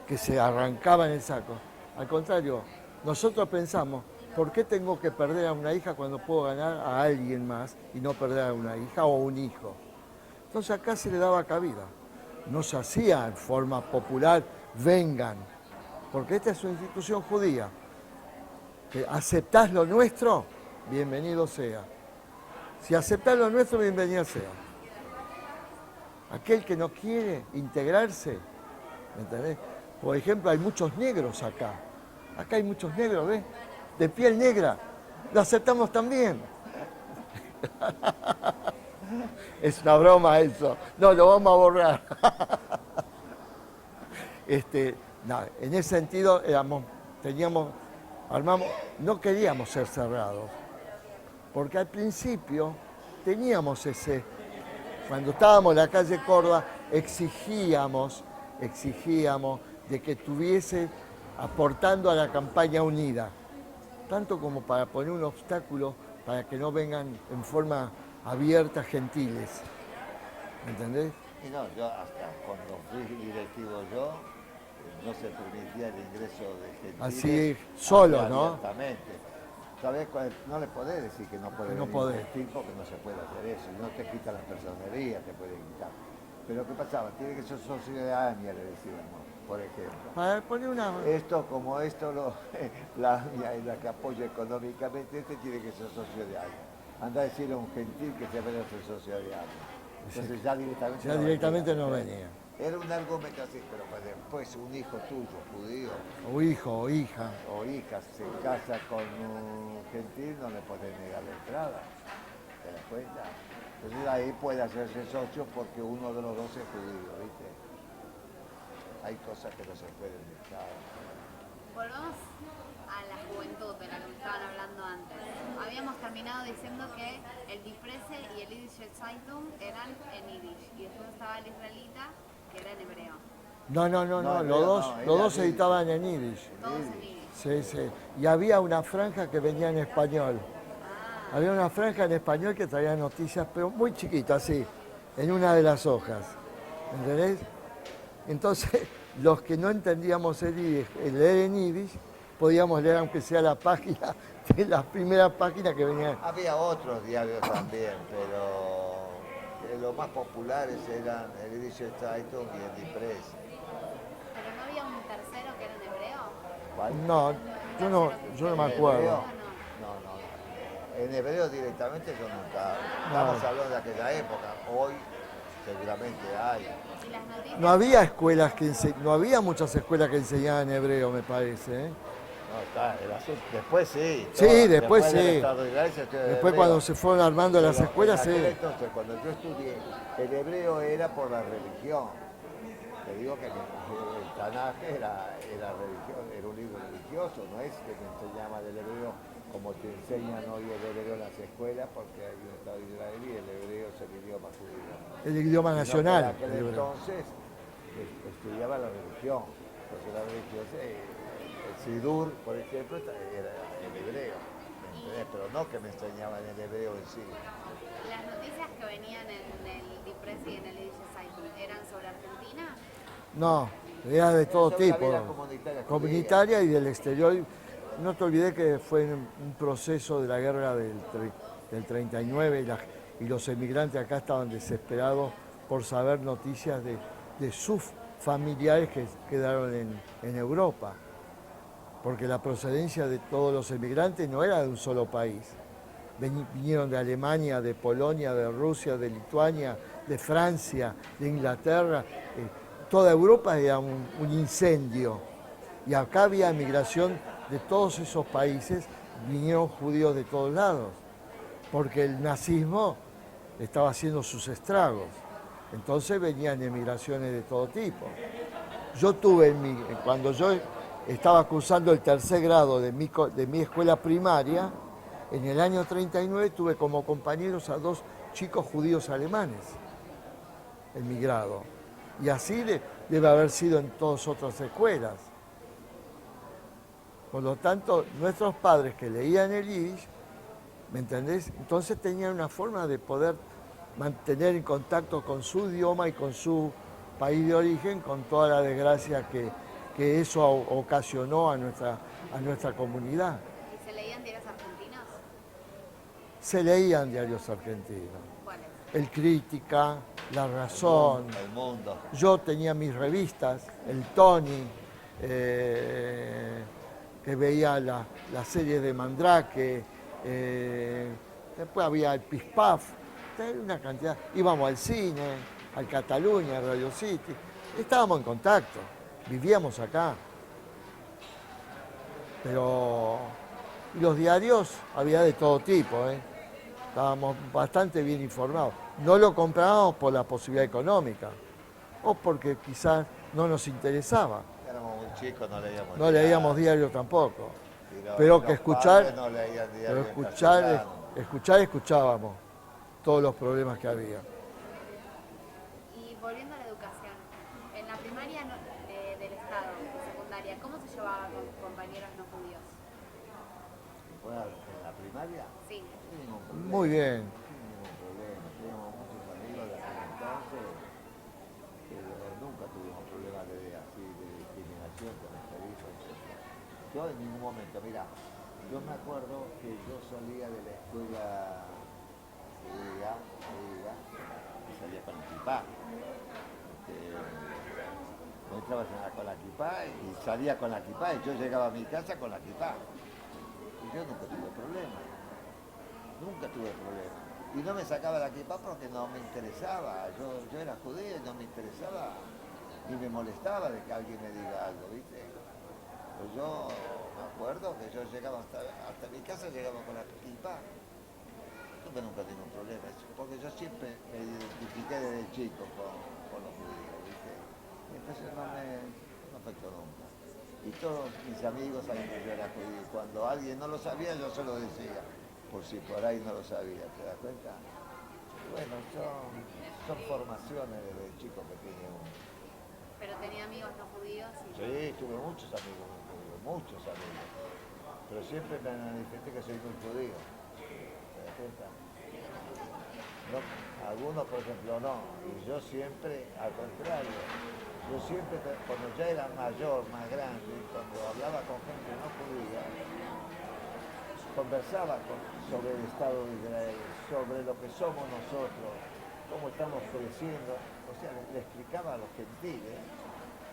que se arrancaba en el saco. Al contrario, nosotros pensamos, ¿por qué tengo que perder a una hija cuando puedo ganar a alguien más y no perder a una hija o un hijo? Entonces acá se le daba cabida. No se hacía en forma popular, vengan, porque esta es una institución judía. Que aceptás lo nuestro, bienvenido sea. Si aceptás lo nuestro, bienvenido sea. Aquel que no quiere integrarse, ¿me entendés? Por ejemplo, hay muchos negros acá. Acá hay muchos negros, ¿ves? De piel negra. Lo aceptamos también. Es una broma eso. No, lo vamos a borrar. No, en ese sentido no queríamos ser cerrados. Porque al principio teníamos cuando estábamos en la calle Córdoba, exigíamos de que estuviese aportando a la campaña unida, tanto como para poner un obstáculo para que no vengan en forma abierta gentiles. ¿Me entendés?
Y no, yo hasta cuando fui directivo yo, no se permitía el ingreso de gentiles.
Así, solo, ¿no?
Abiertamente. ¿Sabés cuál? No le podés decir que no puede
No
venir
podés.
un gentil porque no se puede hacer eso. Y no te quitan la personería, te pueden quitar. Pero ¿qué pasaba? Tiene que ser socio de AMIA, le decíamos, por ejemplo.
Para poner una...
Esto, como esto, la AMIA es la que apoya económicamente, tiene que ser socio de AMIA. Anda a decirle a un gentil que se vaya a ser socio de AMIA. Entonces ya directamente
no venía.
Era un argumento así, pero pues después un hijo tuyo, judío,
O hijo o hija.
o hija, se casa con un gentil, no le podés negar la entrada. ¿Te das cuenta? Entonces ahí puede hacerse socio porque uno de los dos es judío, ¿viste? Hay cosas que no se pueden dejar.
Volvamos a la juventud de la que me estaban hablando antes. Habíamos terminado diciendo que el Die Presse y el Yiddish Zeitung eran en Yiddish y después estaba el israelita que era en hebreo.
No, los dos se editaban en Yiddish.
Todos en Yiddish.
Sí. Y había una franja que venía en español. Había una franja en español que traía noticias, pero muy chiquita, así, en una de las hojas. ¿Entendés? Entonces, los que no entendíamos el leer en Yiddish, podíamos leer aunque sea la página, de las primeras páginas que venían.
Había otros diarios también, pero los más populares eran el Yiddish Zeitung y el Die Presse.
Pero no había un tercero que era en hebreo.
¿Cuál?
No, yo no me acuerdo.
No. En hebreo directamente yo nunca. Estamos hablando de aquella época. Hoy seguramente hay.
Y las noticias.
No había escuelas no había muchas escuelas que enseñaban hebreo, me parece.
No, está, el asunto. Después sí.
Sí, después
del
sí.
Estado de Israel se estudia
Después
hebreo.
cuando se fueron armando las
Pero
escuelas,
en
sí.
aquel entonces, cuando yo estudié, el hebreo era por la religión. Te digo que el Tanaj era religión, era un libro religioso, no es que te enseñaba del hebreo como te enseñan hoy el hebreo en las escuelas, porque hay un Estado israelí y el hebreo es el idioma judío.
El idioma nacional.
En aquel entonces, estudiaba la religión. Entonces la religión, el Sidur, por ejemplo, era el hebreo, ¿me entendés? Pero no que me enseñaban el hebreo en sí.
¿Las noticias que venían en el Dipress y en el Edille eran sobre Argentina?
No, era de todo
Sobre la
tipo,
vida comunitaria
comunitaria y del exterior. No te olvides que fue un proceso de la guerra del 39 y los emigrantes acá estaban desesperados por saber noticias de sus familiares que quedaron en Europa, porque la procedencia de todos los emigrantes no era de un solo país. Vinieron de Alemania, de Polonia, de Rusia, de Lituania, de Francia, de Inglaterra. Toda Europa era un incendio. Y acá había migración de todos esos países, vinieron judíos de todos lados, porque el nazismo estaba haciendo sus estragos. Entonces venían emigraciones de todo tipo. Yo tuve, cuando yo estaba cursando el tercer grado de mi escuela primaria, en el año 39 tuve como compañeros a 2 chicos judíos alemanes, emigrados. Y así debe haber sido en todas otras escuelas. Por lo tanto, nuestros padres que leían el Yiddish, ¿me entendés? Entonces tenían una forma de poder mantener en contacto con su idioma y con su país de origen, con toda la desgracia que eso ocasionó a nuestra comunidad.
¿Y se leían diarios argentinos?
Se leían diarios argentinos.
¿Cuáles?
El Crítica, La Razón.
El Mundo.
Yo tenía mis revistas, el Tony, que veía la serie de Mandrake, después había el Pispaf, una cantidad. Íbamos al cine, al Cataluña, a Radio City, estábamos en contacto, vivíamos acá. Pero los diarios había de todo tipo, estábamos bastante bien informados. No lo comprábamos por la posibilidad económica o porque quizás no nos interesaba.
Éramos muy chicos, no leíamos
No leíamos diario tampoco.
Y
Pero
los
que escuchar,
padres no leían diario
pero
en castellano.
escuchábamos todos los problemas que había.
Y volviendo a la educación, en la primaria del Estado, secundaria, ¿cómo se llevaba con compañeros no judíos?
Bueno, en la primaria,
Sí.
sin ningún problema.
Muy bien.
Sin ningún problema. Teníamos muchos amigos de aquel entonces, pero nunca tuvimos problemas de discriminación con este hijo, etc. Yo en ningún momento, mira, yo me acuerdo que yo salía de la escuela y salía con el kipá. No entraba con la kipá y salía con la kipá y yo llegaba a mi casa con la kipá. Y yo nunca tuve problema. Nunca tuve problema. Y no me sacaba la kipá porque no me interesaba. Yo era judío y no me interesaba ni me molestaba de que alguien me diga algo, ¿viste? Pues yo me acuerdo que yo llegaba hasta mi casa, llegaba con la kipá. Nunca tuve un problema, porque yo siempre me identifiqué desde chico con los judíos, ¿viste? Entonces no afectó nunca. Y todos mis amigos saben que yo era judío. Cuando alguien no lo sabía, yo se lo decía, por si por ahí no lo sabía, ¿te das cuenta? Bueno, son formaciones desde chico pequeño.
¿Pero tenía amigos no judíos?
Sí, tuve muchos amigos muy judíos, muchos amigos. Pero siempre me manifesté que soy muy judío. ¿Te das cuenta? No, algunos, por ejemplo, no. Y yo siempre, al contrario, yo siempre, cuando ya era mayor, más grande, cuando hablaba con gente no judía, conversaba sobre el Estado de Israel, sobre lo que somos nosotros, cómo estamos creciendo. O sea, le explicaba a los gentiles,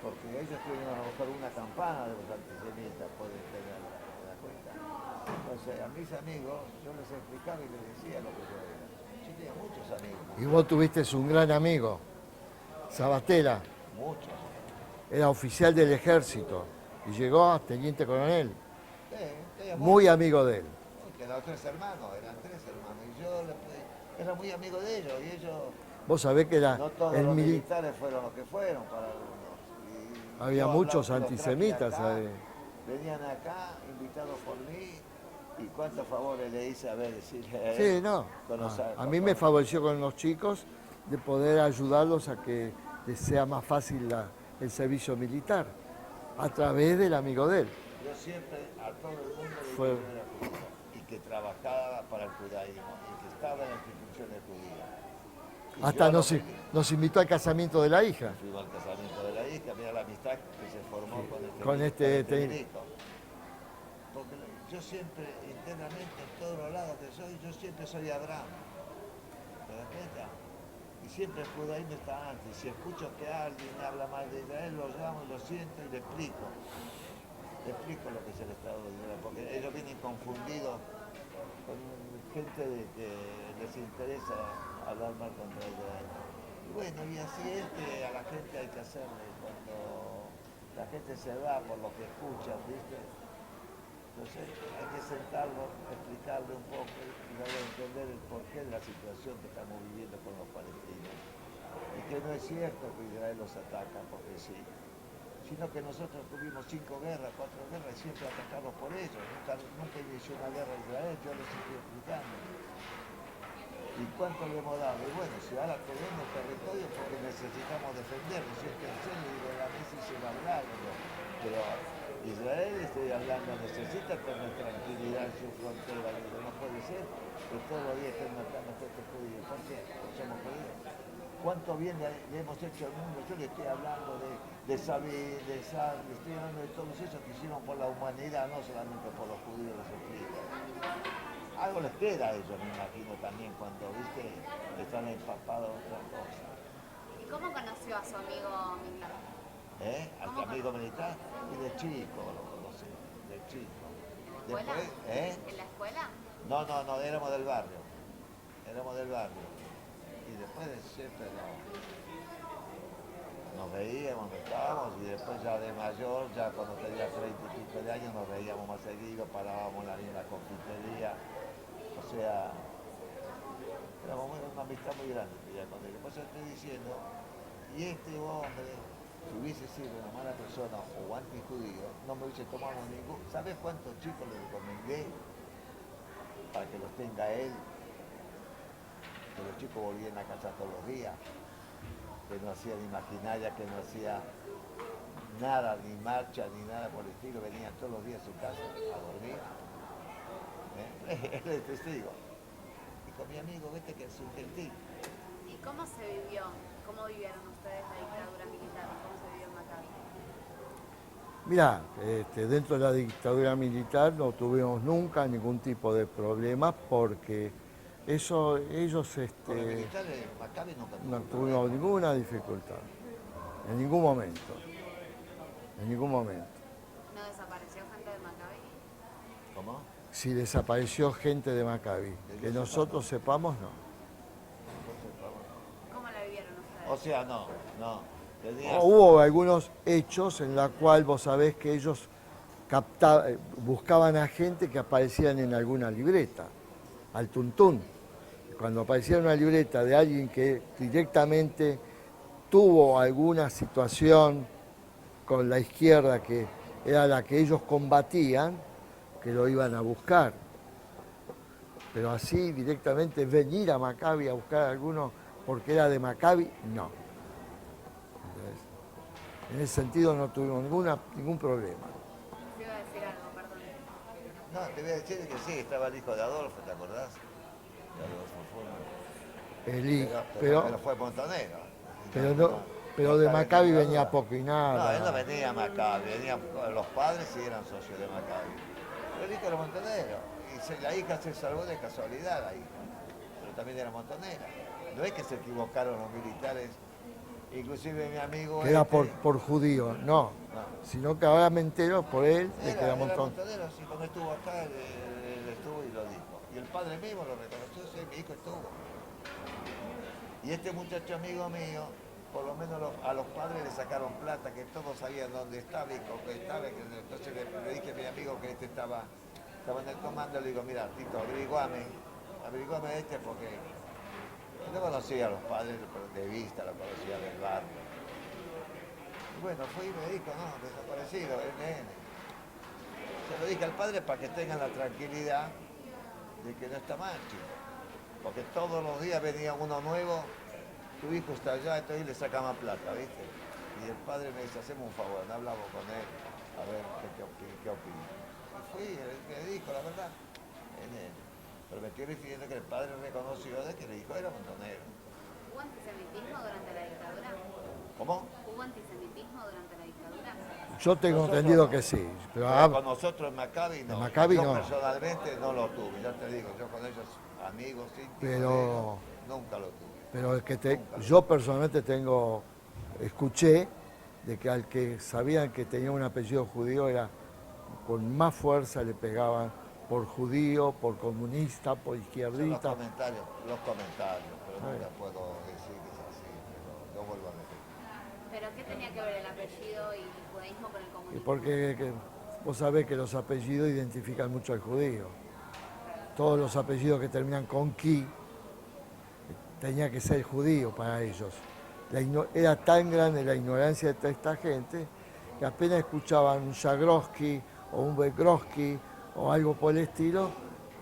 porque ellos tienen a lo mejor una campana de los antisemitas, pueden tener, ¿te das cuenta? Entonces, a mis amigos, yo les explicaba y les decía lo que yo era. Yo tenía muchos amigos.
Y vos tuviste un gran amigo, Sabatella,
Muchos.
era oficial del ejército y llegó a teniente coronel,
Tenía
muy
muchos.
amigo de él.
Porque eran 3 hermanos, y yo era muy amigo de ellos, y ellos,
Vos sabés que era
no todos
el
los
militar.
militares fueron los que fueron para algunos. Y
Había
yo
muchos
hablaba, los
antisemitas
traje acá,
ahí.
venían acá, invitados por mí, y cuántos favores le hice a ver, decirle a él.
Sí, no. A mí me favoreció con los chicos de poder ayudarlos a que les sea más fácil el servicio militar, a través del amigo de él.
Yo siempre a todo el mundo le dije
Fue-
que yo era judío y que trabajaba para el judaísmo y que estaba en las instituciones judías. Y
Hasta
yo
nos,
no me-
nos invitó al casamiento de la hija.
Fuimos al casamiento de la hija, mira la amistad que se formó
Con este
técnico. Porque yo siempre, internamente, en todos los lados que soy, yo siempre soy Abraham. ¿Te das cuenta? Y siempre el judaísmo está antes. Si escucho que alguien habla mal de Israel, lo llamo, lo siento y le explico. Le explico lo que es el Estado de Israel, porque ellos vienen confundidos con gente de que les interesa hablar mal contra Israel. Y bueno, y así es que a la gente hay que hacerle cuando la gente se va por lo que escuchan, ¿viste? Entonces hay que sentarlo, explicarle un poco y darle a entender el porqué de la situación que estamos viviendo con los palestinos. Y que no es cierto que Israel los ataca porque sí, sino que nosotros tuvimos 5 guerras, 4 guerras y siempre atacados por ellos. Nunca inició una guerra a Israel, yo les estoy explicando. ¿Y cuánto le hemos dado? Y bueno, si ahora tenemos territorio porque necesitamos defenderlo. Si es que en serio, digo, a mí sí se va a hablar, pero Israel, estoy hablando, necesita tener tranquilidad en su frontera. Digo, no puede ser que todos los días estén matando a gente judía. ¿Por qué? Porque somos judíos. ¿Cuánto bien le hemos hecho al mundo? Yo le estoy hablando de Sabine, de Sal, le estoy hablando de todos esos que hicieron por la humanidad, no solamente por los judíos, los explico. Algo les queda a ellos, me imagino, también cuando, viste, están empapados de otra cosa.
¿Y cómo conoció a su amigo militar?
¿A tu amigo militar? Y de chico lo conocí, de chico.
¿En la escuela?
Después,
¿En la escuela?
No, éramos del barrio. Éramos del barrio. Y después siempre nos veíamos, nos estábamos, y después ya de mayor, ya cuando tenía 30 y pico de años, nos veíamos más seguido, parábamos en la misma confitería. O sea, éramos una amistad muy grande ya con él. Por eso estoy diciendo, y este hombre, si hubiese sido una mala persona o antijudío, no me hubiese tomado ningún. ¿Sabes cuántos chicos le recomendé para que los tenga él? Que los chicos volvieran a casa todos los días, que no hacía ni maquinaria, que no hacía nada, ni marcha, ni nada por el estilo, venían todos los días a su casa a dormir. Él es testigo. Y con mi amigo, vete que es un gentil.
¿Y cómo se vivió? ¿Cómo vivieron ustedes la dictadura militar? ¿Cómo se vivió en Maccabi?
Mirá, dentro de la dictadura militar no tuvimos nunca ningún tipo de problema porque ellos
Con el militar de Maccabi nunca tuvo
no
problema.
tuvimos ninguna dificultad, en ningún momento, en ningún momento.
¿No desapareció gente de Maccabi?
¿Cómo?
Si desapareció gente de Maccabi, que nosotros sepamos, no.
¿Cómo la vivieron ustedes?
O sea, no. Tenías...
Hubo algunos hechos en la cual vos sabés que ellos buscaban a gente que aparecían en alguna libreta, al tuntún. Cuando aparecía una libreta de alguien que directamente tuvo alguna situación con la izquierda que era la que ellos combatían, que lo iban a buscar. Pero así directamente venir a Maccabi a buscar a alguno porque era de Maccabi, no. Entonces, en ese sentido no tuvimos ningún problema.
Te iba a decir algo, perdón.
No, te voy a decir que sí, estaba el hijo de Adolfo, ¿te acordás? De Adolfo pero fue montonero.
Pero de Maccabi venía poco y
No, él no
nada.
venía a Maccabi, venían los padres y eran socios de Maccabi. Pero el hijo era montonero. Y la hija se salvó de casualidad, la hija. Pero también era montonera. No es que se equivocaron los militares. Inclusive mi amigo...
Que era por judío, no. Sino que ahora me entero por él de que era montón.
montonero, sí, cuando estuvo acá, él estuvo y lo dijo. Y el padre mismo lo reconoció, sí, mi hijo estuvo. Y este muchacho amigo mío, por lo menos a los padres le sacaron plata, que todos sabían dónde estaba y con qué estaba. Entonces le dije a mi amigo que estaba en el comando, le digo, mira, Tito, averiguame porque yo conocía a los padres de vista, lo conocía del barrio. Y bueno, fui y me dijo, no, desaparecido, NN. Se lo dije al padre para que tengan la tranquilidad de que no está mal, chico. Porque todos los días venía uno nuevo, tu hijo está allá, entonces le sacaban plata, ¿viste? Y el padre me dice, hacemos un favor, no hablamos con él, a ver qué opina. Y fui, él me dijo, la verdad, pero me estoy refiriendo que el padre reconoció de que el hijo era montonero.
¿Hubo antisemitismo durante la dictadura?
¿Cómo?
¿Hubo antisemitismo durante la dictadura?
Yo tengo
Nosotros
entendido
no.
que sí. Pero,
Pero con nosotros en Maccabi no.
En Maccabi
yo
no.
personalmente no lo tuve, ya te digo, yo con ellos amigos íntimos,
Pero-
nunca lo tuve.
pero yo personalmente escuché de que al que sabían que tenía un apellido judío era con más fuerza le pegaban por judío, por comunista, por
Son
izquierdista.
los comentarios, pero nunca puedo decir que es así, pero yo vuelvo a repetir.
¿Pero qué tenía que ver el apellido y el judaísmo con el
Y
comunismo?
porque vos sabés que los apellidos identifican mucho al judío. Todos los apellidos que terminan con ki tenía que ser judío para ellos. Era tan grande la ignorancia de toda esta gente que apenas escuchaban un Jagroski o un Bekroski o algo por el estilo,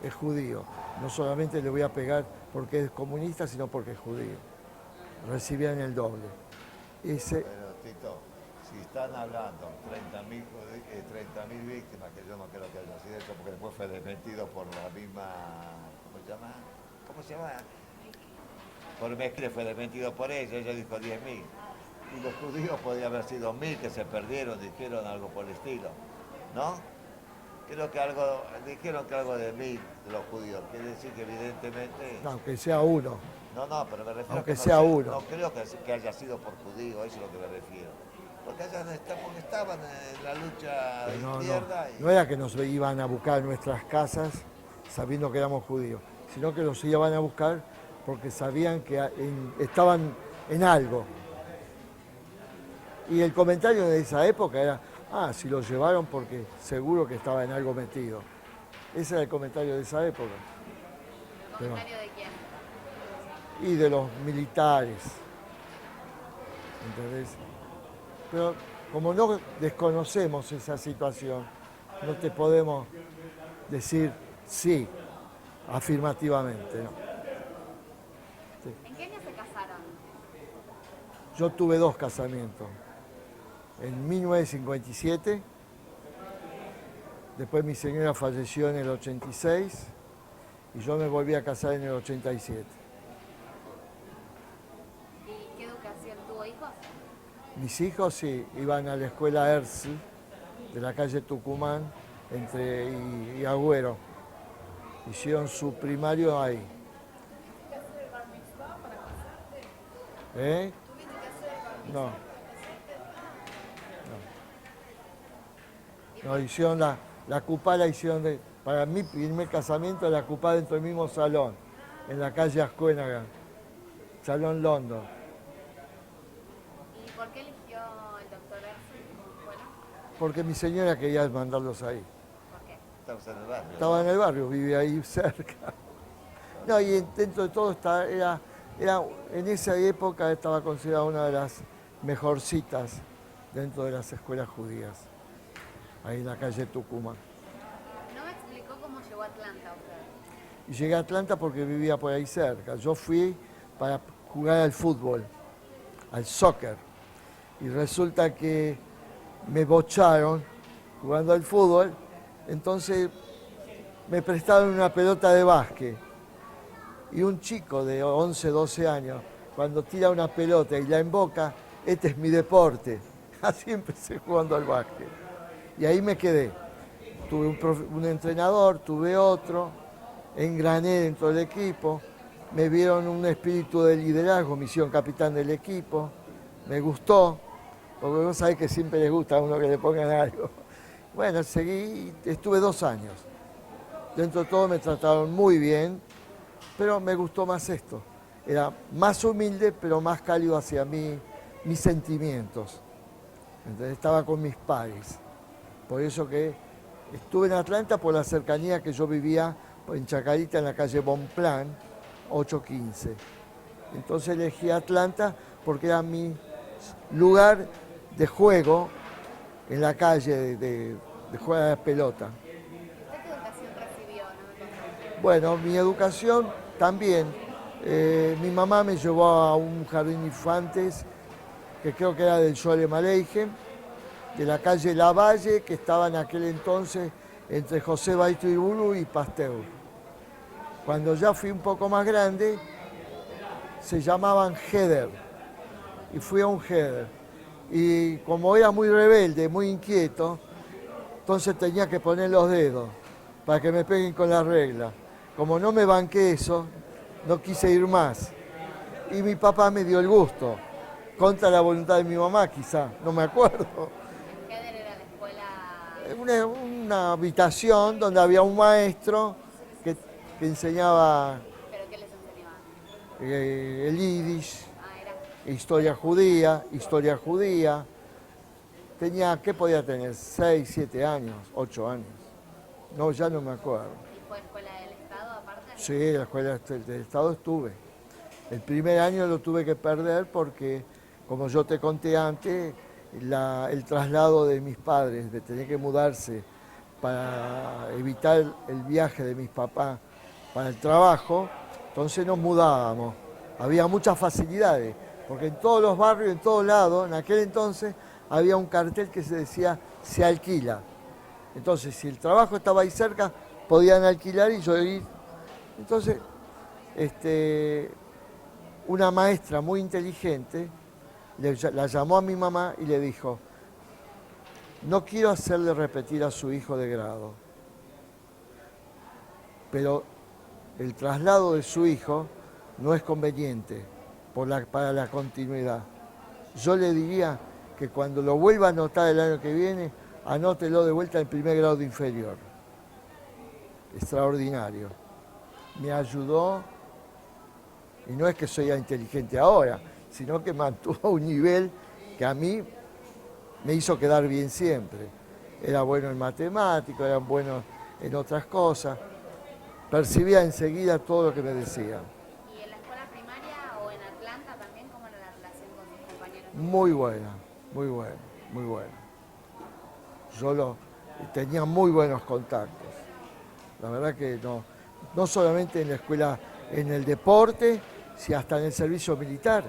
es judío. No solamente le voy a pegar porque es comunista, sino porque es judío. Recibían el doble.
Pero Tito, si están hablando 30.000 víctimas, que yo no creo que haya sido eso, porque después fue desmentido por la misma, ¿cómo se llama? Por Mestre fue desmentido por ella dijo 10.000. Y los judíos podía haber sido 1.000 que se perdieron, dijeron algo por el estilo, ¿no? Creo que dijeron que algo de 1.000 de los judíos, quiere decir que evidentemente...
Aunque sea uno.
No, pero me refiero
Aunque
a que
sea uno.
no creo que haya sido por judío, eso es lo que me refiero. Porque estaban en la lucha de izquierda y...
No era que nos iban a buscar en nuestras casas sabiendo que éramos judíos, sino que los iban a buscar porque sabían que estaban en algo. Y el comentario de esa época era, si los llevaron porque seguro que estaba en algo metido. Ese era el comentario de esa época.
¿El comentario de quién?
Y de los militares. ¿Entendés? Pero como no desconocemos esa situación, no te podemos decir sí, afirmativamente. ¿No?
¿En qué año se casaron?
Yo tuve 2 casamientos. En 1957, después mi señora falleció en el 86 y yo me volví a casar en el 87.
¿Y qué educación tuvo hijos?
Mis hijos sí, iban a la escuela Herzl de la calle Tucumán y Agüero. Hicieron su primario ahí. ¿Eh? No. No, hicieron la cupá, la hicieron para mi primer casamiento, la cupá dentro del mismo salón, en la calle Ascuénaga, Salón London.
¿Y por qué eligió el doctor Erson como escuela?
Porque mi señora quería mandarlos ahí.
¿Por qué?
Estabas en el barrio.
Estaba en el barrio, vivía ahí cerca. No, y dentro de todo en esa época estaba considerada una de las mejorcitas dentro de las escuelas judías, ahí en la calle Tucumán.
No me explicó cómo llegó a Atlanta usted.
Y llegué a Atlanta porque vivía por ahí cerca. Yo fui para jugar al fútbol, al soccer, y resulta que me bocharon jugando al fútbol, entonces me prestaron una pelota de básquet. Y un chico de 11, 12 años, cuando tira una pelota y la emboca, este es mi deporte. Así empecé jugando al básquet. Y ahí me quedé. Tuve un entrenador, tuve otro, engrané dentro del equipo, me vieron un espíritu de liderazgo, me hicieron capitán del equipo, me gustó, porque vos sabés que siempre les gusta a uno que le pongan algo. Bueno, seguí, estuve 2 años. Dentro de todo me trataron muy bien, pero me gustó más esto. Era más humilde, pero más cálido hacia mí, mis sentimientos. Entonces estaba con mis pares. Por eso que estuve en Atlanta por la cercanía que yo vivía en Chacarita, en la calle Bonplan, 815. Entonces elegí Atlanta porque era mi lugar de juego en la calle, de jugar a la pelota.
¿Usted qué educación recibió? No me contó.
Bueno, mi educación también. Mi mamá me llevó a un jardín de infantes que creo que era del Sholem Aleichem, de la calle Lavalle, que estaba en aquel entonces entre José Baitiburu y Pasteur. Cuando ya fui un poco más grande, se llamaban Heder, y fui a un Heder. Y como era muy rebelde, muy inquieto, entonces tenía que poner los dedos para que me peguen con la regla. Como no me banqué eso, no quise ir más. Y mi papá me dio el gusto, contra la voluntad de mi mamá quizá, no me acuerdo.
¿Qué era la escuela?
Una habitación donde había un maestro que enseñaba
¿Pero qué les enseñaban?
el yiddish,
Ah, era.
historia judía. Tenía, ¿qué podía tener? 6, 7 años, 8 años. No, ya no me acuerdo.
¿Y fue escuela del Estado aparte?
Sí, la escuela del Estado estuve. El primer año lo tuve que perder porque, como yo te conté antes, el traslado de mis padres, de tener que mudarse para evitar el viaje de mis papás para el trabajo, entonces nos mudábamos. Había muchas facilidades, porque en todos los barrios, en todos lados, en aquel entonces, había un cartel que se decía se alquila. Entonces, si el trabajo estaba ahí cerca, podían alquilar y yo ir. Entonces, una maestra muy inteligente la llamó a mi mamá y le dijo: no quiero hacerle repetir a su hijo de grado, pero el traslado de su hijo no es conveniente para la continuidad. Yo le diría que cuando lo vuelva a anotar el año que viene, anótelo de vuelta en primer grado inferior. Extraordinario. Me ayudó, y no es que soy inteligente ahora, sino que mantuvo un nivel que a mí me hizo quedar bien siempre. Era bueno en matemáticas, era bueno en otras cosas. Percibía enseguida todo lo que me decían.
¿Y en la escuela primaria o en Atlanta también cómo era la relación con sus compañeros?
Muy buena, muy buena, muy buena. Tenía muy buenos contactos. La verdad que no solamente en la escuela, en el deporte, sino hasta en el servicio militar.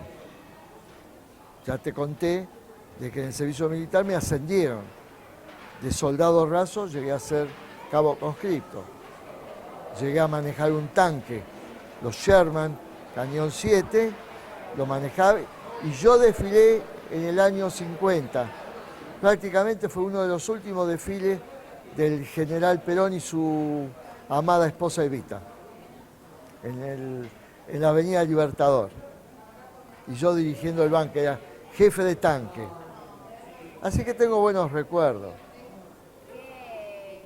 Ya te conté de que en el servicio militar me ascendieron. De soldado raso llegué a ser cabo conscripto. Llegué a manejar un tanque, los Sherman, cañón 7, lo manejaba y yo desfilé en el año 50. Prácticamente fue uno de los últimos desfiles del general Perón y su amada esposa Evita, en la avenida Libertador. Y yo dirigiendo el banco, era jefe de tanque. Así que tengo buenos recuerdos.
¿Qué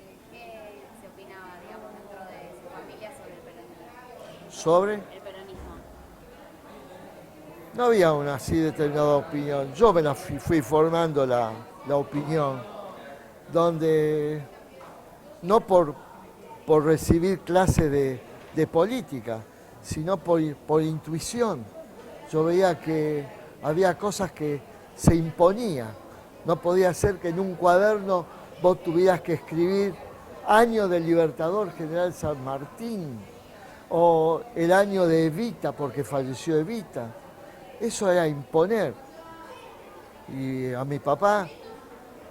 se opinaba, digamos, dentro de su familia sobre el peronismo?
¿Sobre?
El peronismo.
No había una así determinada opinión. Yo me la fui formando la opinión, donde no por recibir clases de política, sino por intuición. Yo veía que había cosas que se imponía. No podía ser que en un cuaderno vos tuvieras que escribir año del Libertador General San Martín o el año de Evita porque falleció Evita. Eso era imponer. Y a mi papá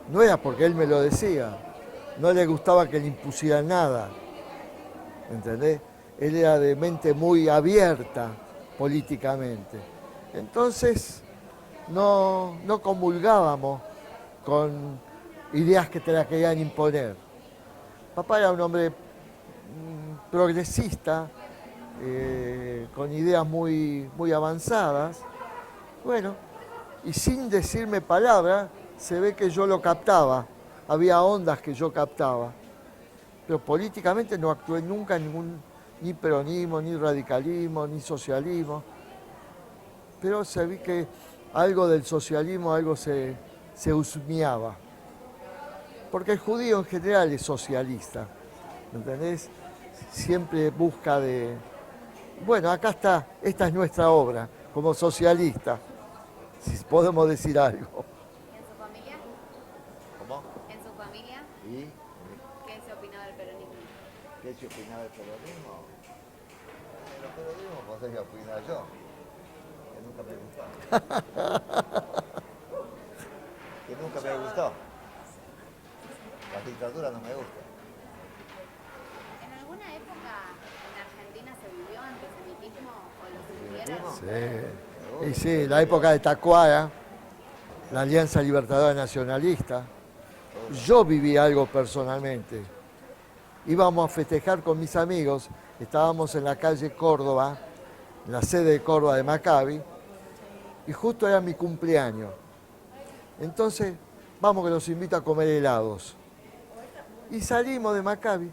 no era porque él me lo decía, no le gustaba que le impusieran nada, ¿entendés? Él era de mente muy abierta políticamente. Entonces no comulgábamos con ideas que te las querían imponer. Papá era un hombre progresista, con ideas muy avanzadas. Bueno, y sin decirme palabra, se ve que yo lo captaba. Había ondas que yo captaba. Pero políticamente no actué nunca en ni peronismo, ni radicalismo, ni socialismo. Pero se vi que algo del socialismo, algo se husmeaba. Porque el judío en general es socialista, ¿entendés? Siempre busca de... Bueno, acá está, esta es nuestra obra, como socialista, si podemos decir algo.
¿En su familia?
¿Cómo?
¿En su familia?
¿Y
¿Qué se opinaba del peronismo?
qué se opinaba del peronismo? El peronismo podría opinar yo, que nunca me gustaba. nunca me gustó. La dictadura no me gusta.
¿En alguna época en Argentina se vivió antisemitismo o lo sintieron?
Sí, y sí, la época de Tacuara, la Alianza Libertadora Nacionalista. Yo viví algo personalmente. Íbamos a festejar con mis amigos, estábamos en la calle Córdoba, en la sede de Córdoba de Maccabi, y justo era mi cumpleaños. Entonces, vamos que los invito a comer helados. Y salimos de Maccabi,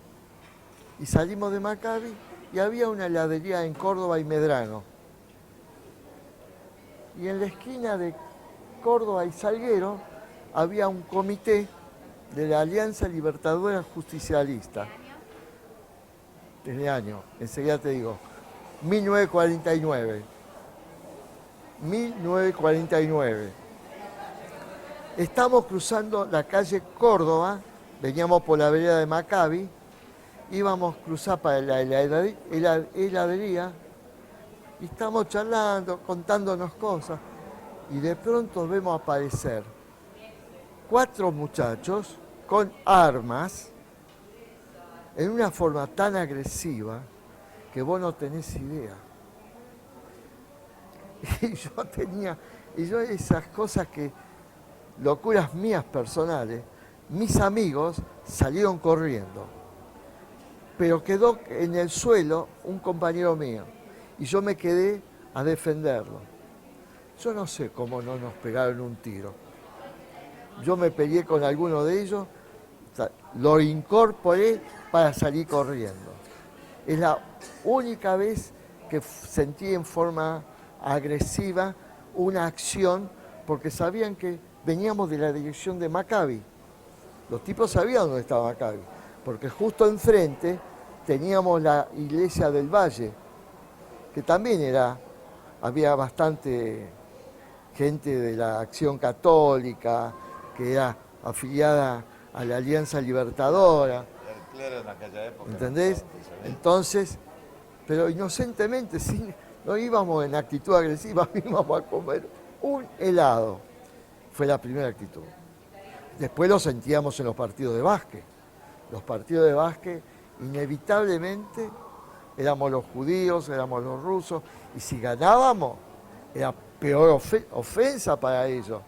y había una heladería en Córdoba y Medrano. Y en la esquina de Córdoba y Salguero había un comité de la Alianza Libertadora Justicialista. Desde año, enseguida te digo, 1949. 1949. Estamos cruzando la calle Córdoba, veníamos por la vereda de Maccabi, íbamos a cruzar para la heladería y estamos charlando, contándonos cosas, y de pronto vemos aparecer 4 muchachos con armas en una forma tan agresiva que vos no tenés idea. Y yo esas cosas que, locuras mías personales, mis amigos salieron corriendo, pero quedó en el suelo un compañero mío y yo me quedé a defenderlo. Yo no sé cómo no nos pegaron un tiro. Yo me peleé con alguno de ellos, lo incorporé para salir corriendo. Es la única vez que sentí en forma agresiva una acción, porque sabían que veníamos de la dirección de Maccabi. Los tipos sabían dónde estaba Maccabi, porque justo enfrente teníamos la iglesia del Valle, que también había bastante gente de la Acción Católica, que era afiliada a la Alianza Libertadora.
El clero en aquella época.
¿Entendés? Entonces, pero inocentemente, no íbamos en actitud agresiva, íbamos a comer un helado. Fue la primera actitud. Después lo sentíamos en los partidos de básquet. Los partidos de básquet, inevitablemente, éramos los judíos, éramos los rusos, y si ganábamos, era peor ofensa para ellos.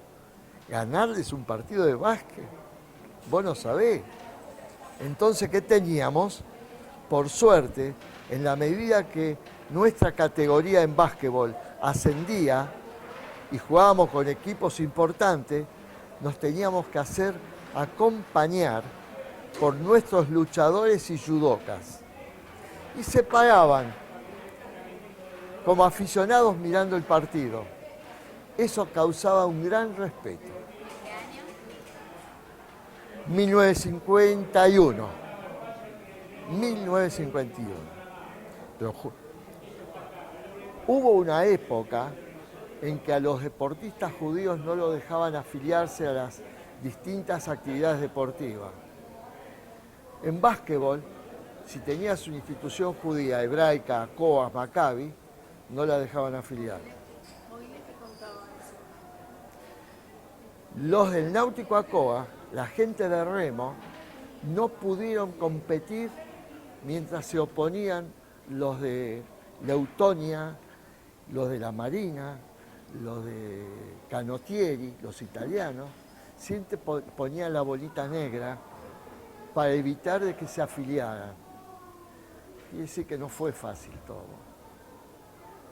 Ganarles un partido de básquet, vos no sabés. Entonces, ¿qué teníamos? Por suerte, en la medida que nuestra categoría en básquetbol ascendía y jugábamos con equipos importantes, nos teníamos que hacer acompañar por nuestros luchadores y judocas. Y se paraban como aficionados mirando el partido. Eso causaba un gran respeto.
¿Qué año?
1951. 1951. Pero hubo una época en que a los deportistas judíos no lo dejaban afiliarse a las distintas actividades deportivas. En básquetbol, si tenías una institución judía, hebraica, ACOA, Maccabi, no la dejaban afiliar. Los del Náutico ACOA, la gente de remo, no pudieron competir mientras se oponían los de Leutonia, los de la Marina, los de Canottieri, los italianos, siempre ponían la bolita negra para evitar de que se afiliaran. Quiere decir que no fue fácil todo,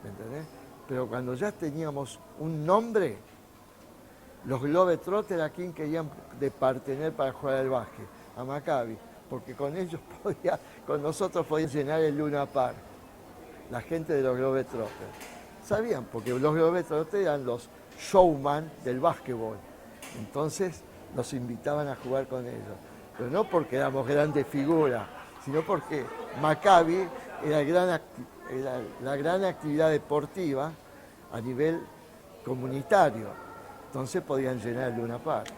¿me entendés? Pero cuando ya teníamos un nombre, los Globetrotters a quien querían departener para jugar al básquet, a Maccabi, porque con ellos con nosotros podían llenar el Luna Park, la gente de los Globetrotters. Sabían, porque los Globetrotters eran los showman del básquetbol. Entonces nos invitaban a jugar con ellos. Pero no porque éramos grandes figuras, sino porque Maccabi era la gran actividad deportiva a nivel comunitario. Entonces podían llenar el Luna Park.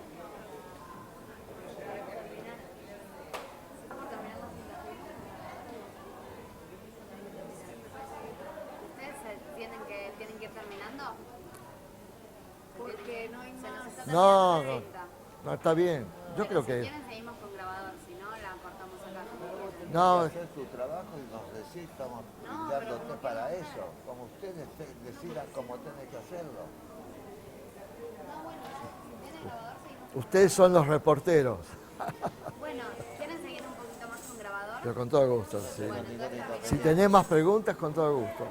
¿Tienen que ir terminando?
Porque no hay más.
No. No, está bien. Yo
Pero
creo que...
si quieren seguimos con grabador, si no la cortamos acá.
No,
Hacer tu trabajo y nos decís, estamos
No,
dándote
pero ¿por qué
para
no?
eso. Como ustedes decidan cómo tenés que hacerlo.
No, bueno, si tienen grabador seguimos.
ustedes son los reporteros.
Bueno, ¿quieren seguir un poquito más con grabador?
Pero con todo gusto, sí.
Bueno, entonces también
Si tenés más preguntas, con todo gusto.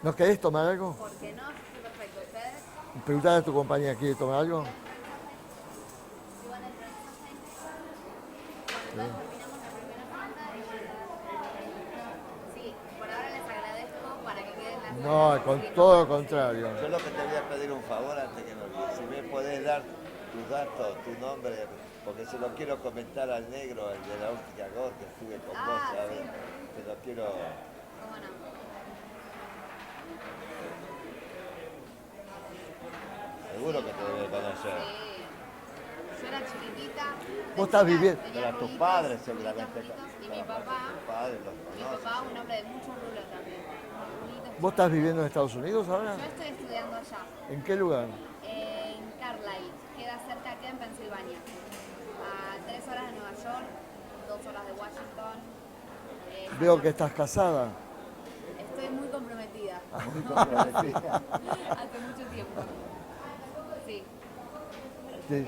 ¿No querés tomar algo?
¿por qué no? Sí, perfecto. ¿Ustedes?
Preguntar a tu compañía, ¿quiere tomar algo?
Si van a entrar en esa gente. Bueno, entonces terminamos la primera ronda y sí, por ahora les agradezco para que queden las
No, con todo lo contrario.
Yo lo que te voy a pedir un favor antes que me olvide, si me podés dar tus datos, tu nombre, porque se lo quiero comentar al negro, el de la óptica Gor, que estuve con vos, ¿sabes?
Sí.
Te lo quiero...
¿Cómo no?
Seguro que te debe conocer.
Sí. Yo era chiquitita.
Vos estás viviendo-
Pero a tus padres seguramente.
Y mi papá,
Tus padres los
mi
conocen.
papá, un hombre de mucho rulo también. Rulitos.
¿Vos estás viviendo en Estados Unidos ahora?
Yo estoy estudiando allá,
¿En qué lugar?
en Carlisle, queda cerca, queda en Pensilvania. A 3 horas de Nueva York, 2 horas de Washington.
Veo que estás casada.
Estoy muy comprometida.
Muy comprometida.
Hace mucho tiempo. Sí.
Sí.